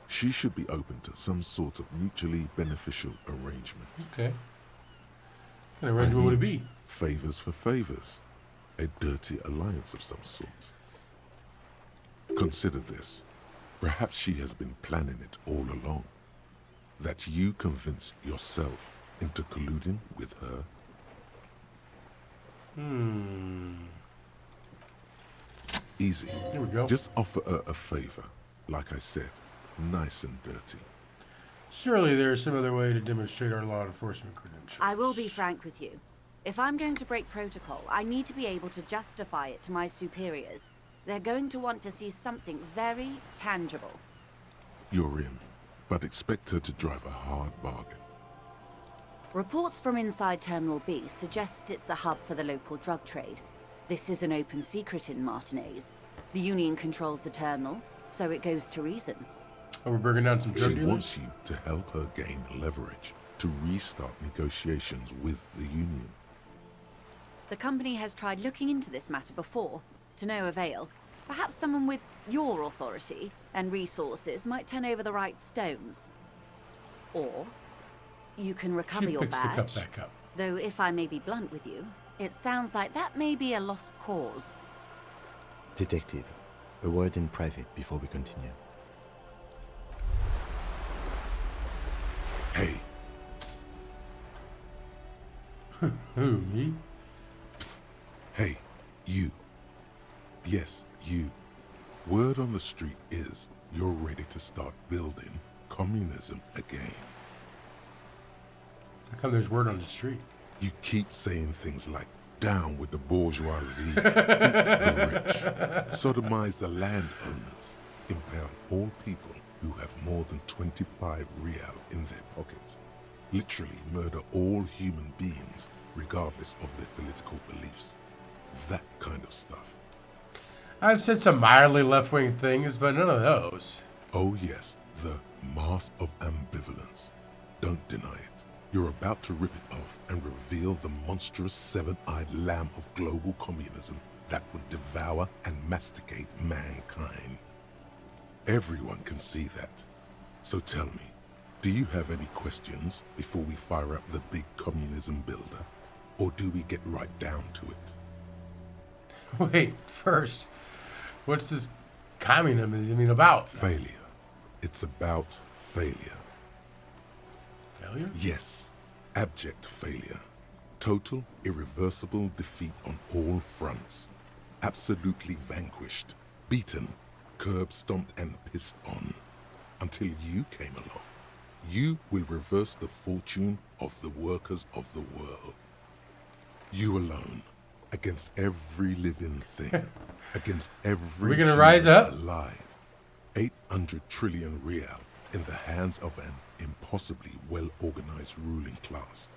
She should be open to some sort of mutually beneficial arrangement. Okay. What kind of arrangement would it be? Favors for favors. A dirty alliance of some sort. Consider this. Perhaps she has been planning it all along. That you convince yourself into colluding with her. Easy. Here we go. Just offer her a favor. Like I said, nice and dirty. Surely there's some other way to demonstrate our law enforcement credentials. I will be frank with you. If I'm going to break protocol, I need to be able to justify it to my superiors. They're going to want to see something very tangible. You're in, but expect her to drive a hard bargain. Reports from inside Terminal B suggest it's a hub for the local drug trade. This is an open secret in Martinez. The Union controls the terminal, so it goes to reason. Oh, we're bringing down some drug She dealers? wants you to help her gain leverage to restart negotiations with the Union. The company has tried looking into this matter before, to no avail. Perhaps someone with your authority and resources might turn over the right stones. Or you can recover She your picks the cup badge. back up. Though if I may be blunt with you, it sounds like that may be a lost cause. Detective, a word in private before we continue. Hey, psst, Who, me? psst. Hey, you. Yes, you. Word on the street is you're ready to start building communism again. How come there's word on the street? You keep saying things like, down with the bourgeoisie, beat the rich, sodomize the landowners, impale all people who have more than 25 real in their pockets, literally murder all human beings regardless of their political beliefs. That kind of stuff. I've said some mildly left-wing things, but none of those. Oh yes, the mask of ambivalence. Don't deny it. You're about to rip it off and reveal the monstrous seven-eyed lamb of global communism that would devour and masticate mankind. Everyone can see that. So tell me, do you have any questions before we fire up the big communism builder? Or do we get right down to it? Wait, first, what's this communism about? Failure. It's about failure. Failure? Yes, abject failure. Total, irreversible defeat on all fronts. Absolutely vanquished, beaten, curb-stomped and pissed on. Until you came along. You will reverse the fortune of the workers of the world. You alone, against every living thing, against every we gonna rise human up? alive. 800 trillion real in the hands of an impossibly well-organized ruling class.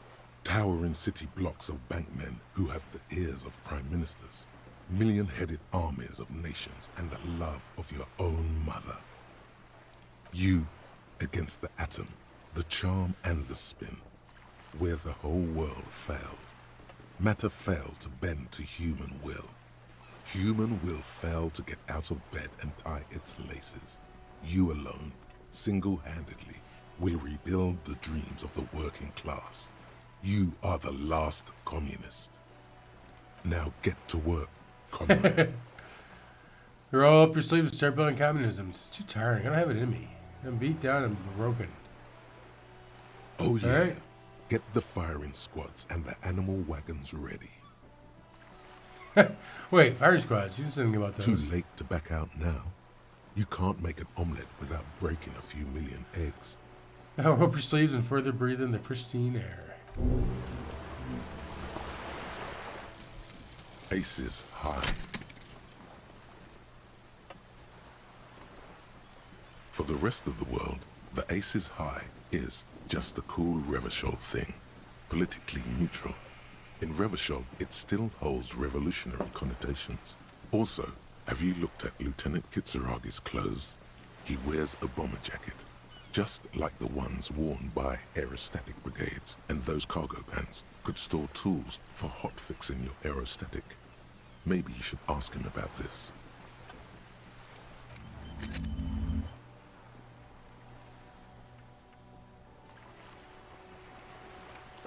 Towering city blocks of bankmen who have the ears of prime ministers. Million-headed armies of nations and the love of your own mother. You against the atom, the charm and the spin, where the whole world failed. Matter failed to bend to human will. Human will failed to get out of bed and tie its laces. You alone, single-handedly, will rebuild the dreams of the working class. You are the last communist. Now get to work, comrade. Roll up your sleeves and start building communism. It's too tiring. I don't have it in me. I'm beat down and broken. Oh yeah. Alright. Get the firing squads and the animal wagons ready. Wait, fire squads. You didn't say anything about those. Too late to back out now. You can't make an omelette without breaking a few million eggs. Now roll up your sleeves and further breathe in the pristine air. Aces high. For the rest of the world, the aces high is just a cool Revachol thing, politically neutral. In Revachol, it still holds revolutionary connotations. Also, have you looked at Lieutenant Kitsuragi's clothes? He wears a bomber jacket, just like the ones worn by aerostatic brigades, and those cargo pants could store tools for hotfixing your aerostatic. Maybe you should ask him about this.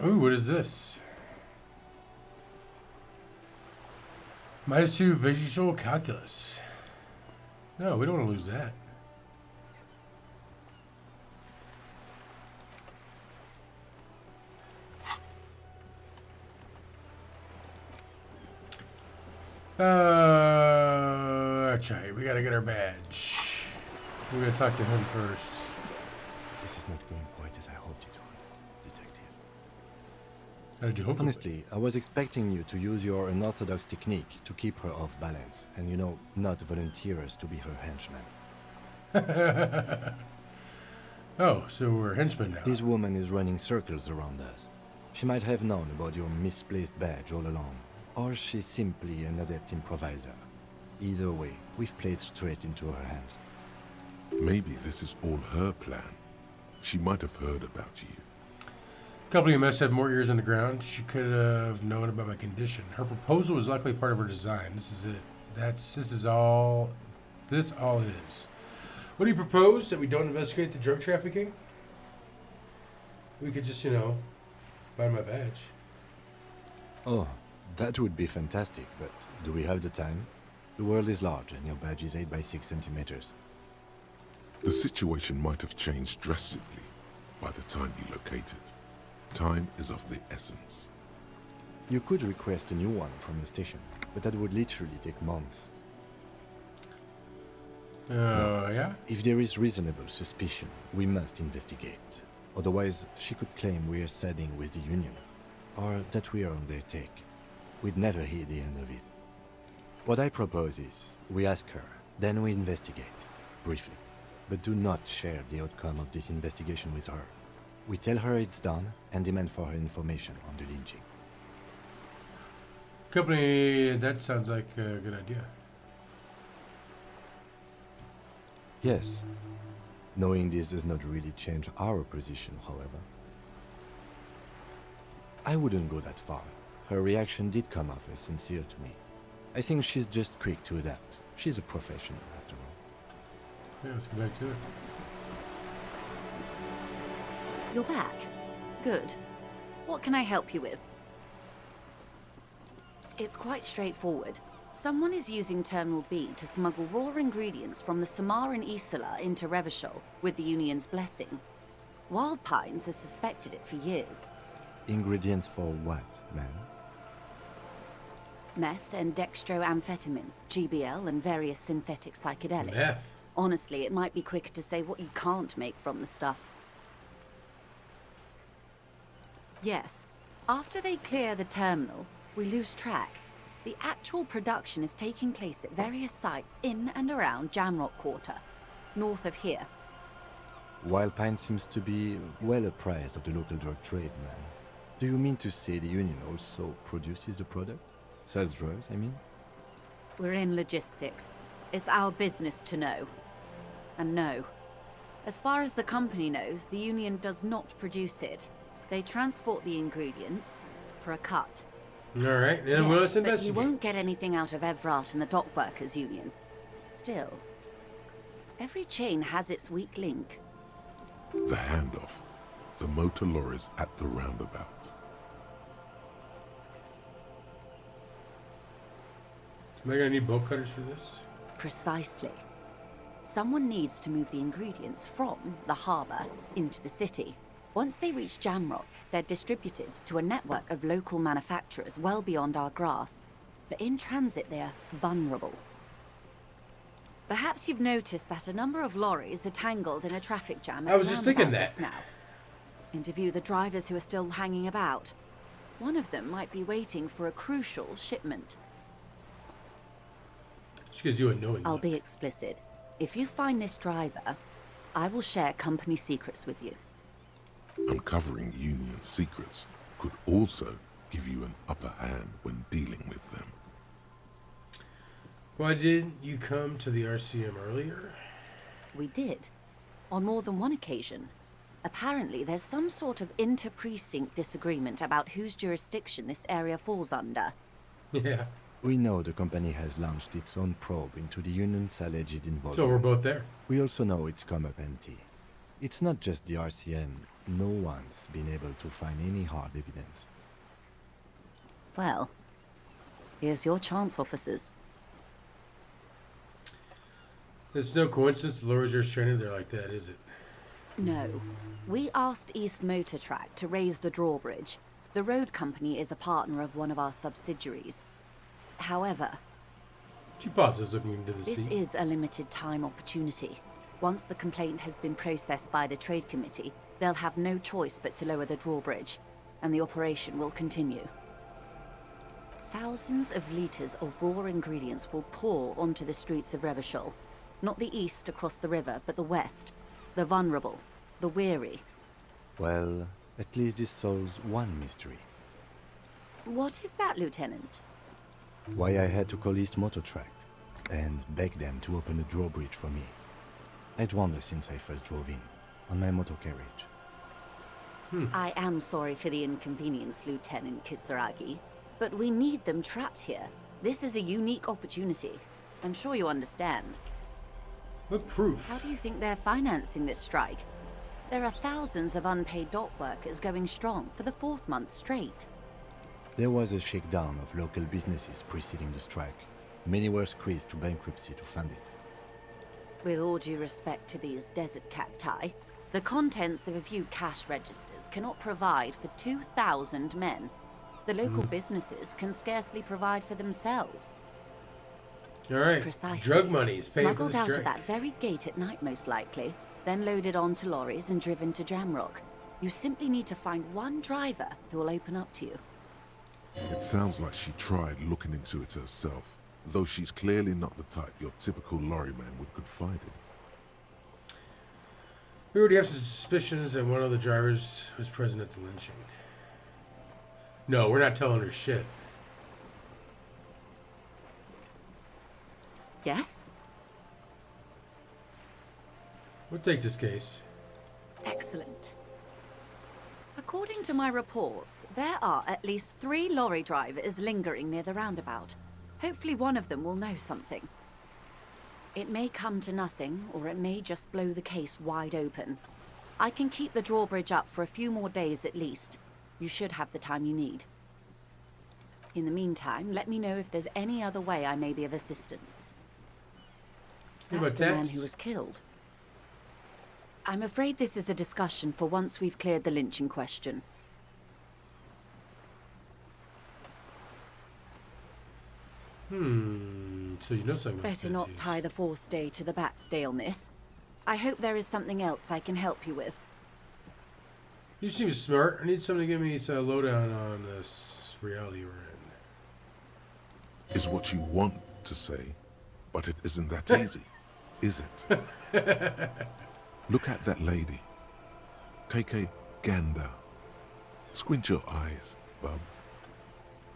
Ooh, what is this? -2 visual calculus. No, we don't want to lose that. That's right. We gotta get our badge. We're gonna talk to him first. This is not going quite as I hoped it would, Detective. How did you hope? it would? Honestly, I was expecting you to use your unorthodox technique to keep her off balance, and you know, not volunteer us to be her henchmen. Oh, so we're henchmen now. This woman is running circles around us. She might have known about your misplaced badge all along, or she's simply an adept improviser. Either way, we've played straight into her hands. Maybe this is all her plan. She might have heard about you. Company must have more ears on the ground. She could have known about my condition. Her proposal was likely part of her design. This is it. This all is. What do you propose? That we don't investigate the drug trafficking? We could just, buy my badge. Oh, that would be fantastic, but do we have the time? The world is large and your badge is 8 by 6 centimeters. The situation might have changed drastically by the time you locate it. Time is of the essence. You could request a new one from the station, but that would literally take months. Yeah? If there is reasonable suspicion, we must investigate. Otherwise, she could claim we are siding with the Union, or that we are on their take. We'd never hear the end of it. What I propose is, we ask her, then we investigate, briefly. But do not share the outcome of this investigation with her. We tell her it's done, and demand for her information on the lynching. Company, that sounds like a good idea. Yes. Knowing this does not really change our position, however. I wouldn't go that far. Her reaction did come off as sincere to me. I think she's just quick to adapt. She's a professional, after all. Yeah, let's get back to it. You're back. Good. What can I help you with? It's quite straightforward. Someone is using Terminal B to smuggle raw ingredients from the Samaran Isola into Revachol with the Union's blessing. Wild Pines has suspected it for years. Ingredients for what, ma'am? Meth and dextroamphetamine, GBL, and various synthetic psychedelics. Meth. Honestly, it might be quicker to say what you can't make from the stuff. Yes. After they clear the terminal, we lose track. The actual production is taking place at various sites in and around Jamrock Quarter, north of here. Wild Pine seems to be well apprised of the local drug trade, ma'am. Do you mean to say the Union also produces the product? Sells drugs, I mean? We're in logistics. It's our business to know. And no. As far as the company knows, the Union does not produce it. They transport the ingredients for a cut. Alright, then we'll Yes, but investigate. you won't get anything out of Evrat and the Dock Workers Union. Still, every chain has its weak link. The handoff. The motor lorries at the roundabout. Am I gonna need bolt cutters for this? Precisely. Someone needs to move the ingredients from the harbour into the city. Once they reach Jamrock, they're distributed to a network of local manufacturers well beyond our grasp. But in transit, they're vulnerable. Perhaps you've noticed that a number of lorries are tangled in a traffic jam at I was just thinking roundabout that. just now. Interview the drivers who are still hanging about. One of them might be waiting for a crucial shipment. She gives you a knowing I'll look. be explicit. If you find this driver, I will share company secrets with you. Uncovering Union secrets could also give you an upper hand when dealing with them. Why didn't you come to the RCM earlier? We did. On more than one occasion. Apparently, there's some sort of inter-precinct disagreement about whose jurisdiction this area falls under. Yeah. We know the company has launched its own probe into the Union's alleged involvement. So we're both there. We also know it's come up empty. It's not just the RCM. No one's been able to find any hard evidence. Well, here's your chance, officers. It's no coincidence the lorries are stranded there like that, is it? No. We asked East Motor Track to raise the drawbridge. The road company is a partner of one of our subsidiaries. However, She pauses, looking into the this sea. is a limited time opportunity. Once the complaint has been processed by the Trade Committee, they'll have no choice but to lower the drawbridge, and the operation will continue. Thousands of litres of raw ingredients will pour onto the streets of Revachol. Not the east across the river, but the west. The vulnerable, the weary. Well, at least this solves one mystery. What is that, Lieutenant? Why I had to call East Motor Track and beg them to open a drawbridge for me. I'd wondered since I first drove in, on my motor carriage. I am sorry for the inconvenience, Lieutenant Kisaragi, but we need them trapped here. This is a unique opportunity. I'm sure you understand. What proof? How do you think they're financing this strike? There are thousands of unpaid dock workers going strong for the 4th month straight. There was a shakedown of local businesses preceding the strike. Many were squeezed to bankruptcy to fund it. With all due respect to these desert cacti, the contents of a few cash registers cannot provide for 2,000 men. The local businesses can scarcely provide for themselves. All right. Precisely. Drug money is paying for Smuggled the out strike. of that very gate at night, most likely, then loaded onto lorries and driven to Jamrock. You simply need to find one driver who will open up to you. It sounds like she tried looking into it herself, though she's clearly not the type your typical lorryman would confide in. We already have some suspicions that one of the drivers was present at the lynching. No, we're not telling her shit. Yes? We'll take this case. Excellent. According to my reports, there are at least 3 lorry drivers lingering near the roundabout. Hopefully one of them will know something. It may come to nothing, or it may just blow the case wide open. I can keep the drawbridge up for a few more days at least. You should have the time you need. In the meantime, let me know if there's any other way I may be of assistance. What That's about the man Tex? who was killed. I'm afraid this is a discussion for once we've cleared the lynching question. So you know something about Better not tattoos. tie the 4th day to the bat's day on this. I hope there is something else I can help you with. You seem smart. I need someone to give me a lowdown on this reality we're in. Is what you want to say, but it isn't that easy, is it? Look at that lady. Take a gander. Squint your eyes, bub.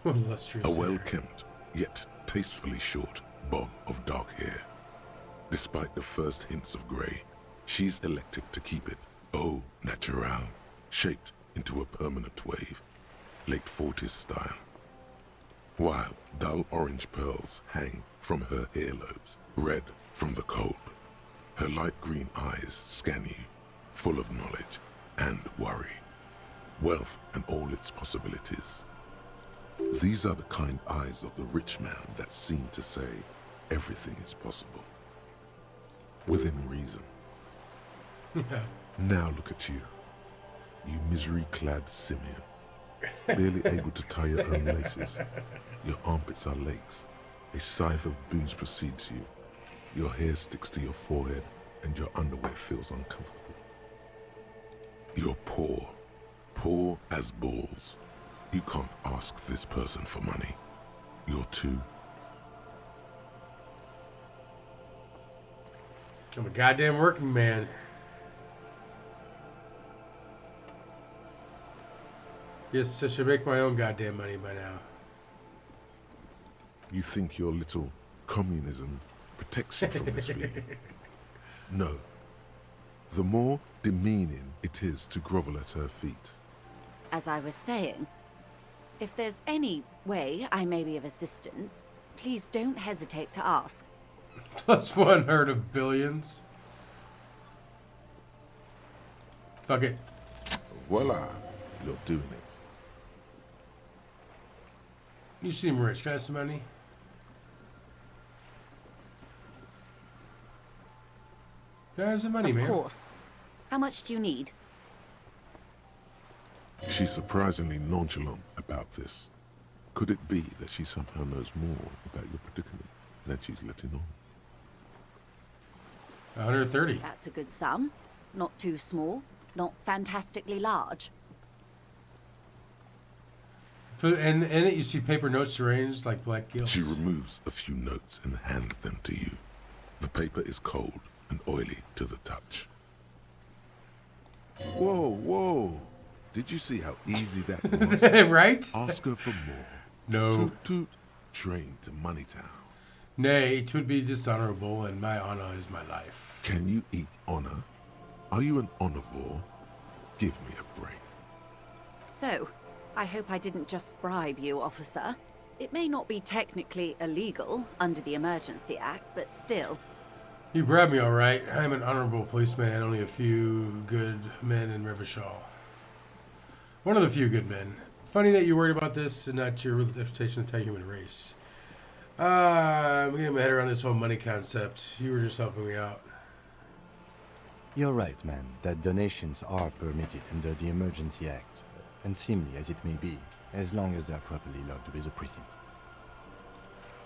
What illustrious A hair. well-kempt, yet tastefully short bob of dark hair. Despite the first hints of grey, she's elected to keep it au natural, shaped into a permanent wave, late 40s style. While dull orange pearls hang from her earlobes, red from the cold. Her light green eyes scan you, full of knowledge and worry. Wealth and all its possibilities. These are the kind eyes of the rich man that seem to say everything is possible. Within reason. Now look at you. You misery-clad simian. Barely able to tie your own laces. Your armpits are lakes. A scythe of booze precedes you. Your hair sticks to your forehead and your underwear feels uncomfortable. You're poor. Poor as balls. You can't ask this person for money. You're too. I'm a goddamn working man. Yes, I should make my own goddamn money by now. You think your little communism protects you from this feeling? No. The more demeaning it is to grovel at her feet. As I was saying, if there's any way I may be of assistance, please don't hesitate to ask. Plus 1 heard of billions. Fuck it. Voila, you're doing it. You seem rich. Can I have some money? Can I have some money, Of man? course. How much do you need? She's surprisingly nonchalant about this. Could it be that she somehow knows more about your predicament than she's letting on? 130. That's a good sum. Not too small, not fantastically large. And in it, you see paper notes arranged like black gills. She removes a few notes and hands them to you. The paper is cold and oily to the touch. Whoa, whoa. Did you see how easy that was? Right? Ask her for more. No. Toot toot. Train to Moneytown. Nay, 'twould be dishonorable, and my honor is my life. Can you eat honor? Are you an omnivore? Give me a break. So, I hope I didn't just bribe you, officer. It may not be technically illegal under the Emergency Act, but still. You grabbed me all right. I'm an honorable policeman, only a few good men in Revachol. One of the few good men. Funny that you're worried about this and not your reputation of the human race. I'm getting my head around this whole money concept. You were just helping me out. You're right, man, that donations are permitted under the Emergency Act, unseemly as it may be, as long as they are properly logged with the precinct.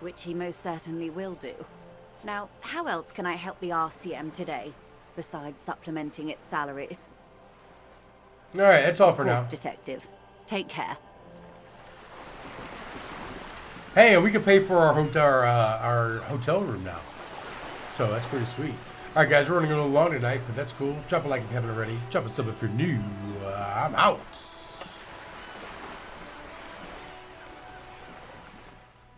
Which he most certainly will do. Now, how else can I help the RCM today, besides supplementing its salaries? All right, that's all for Of course, now. Detective. Take care. Hey, we can pay for our hotel room now. So that's pretty sweet. All right, guys, we're running a little long tonight, but that's cool. Drop a like if you haven't already. Drop a sub if you're new. I'm out.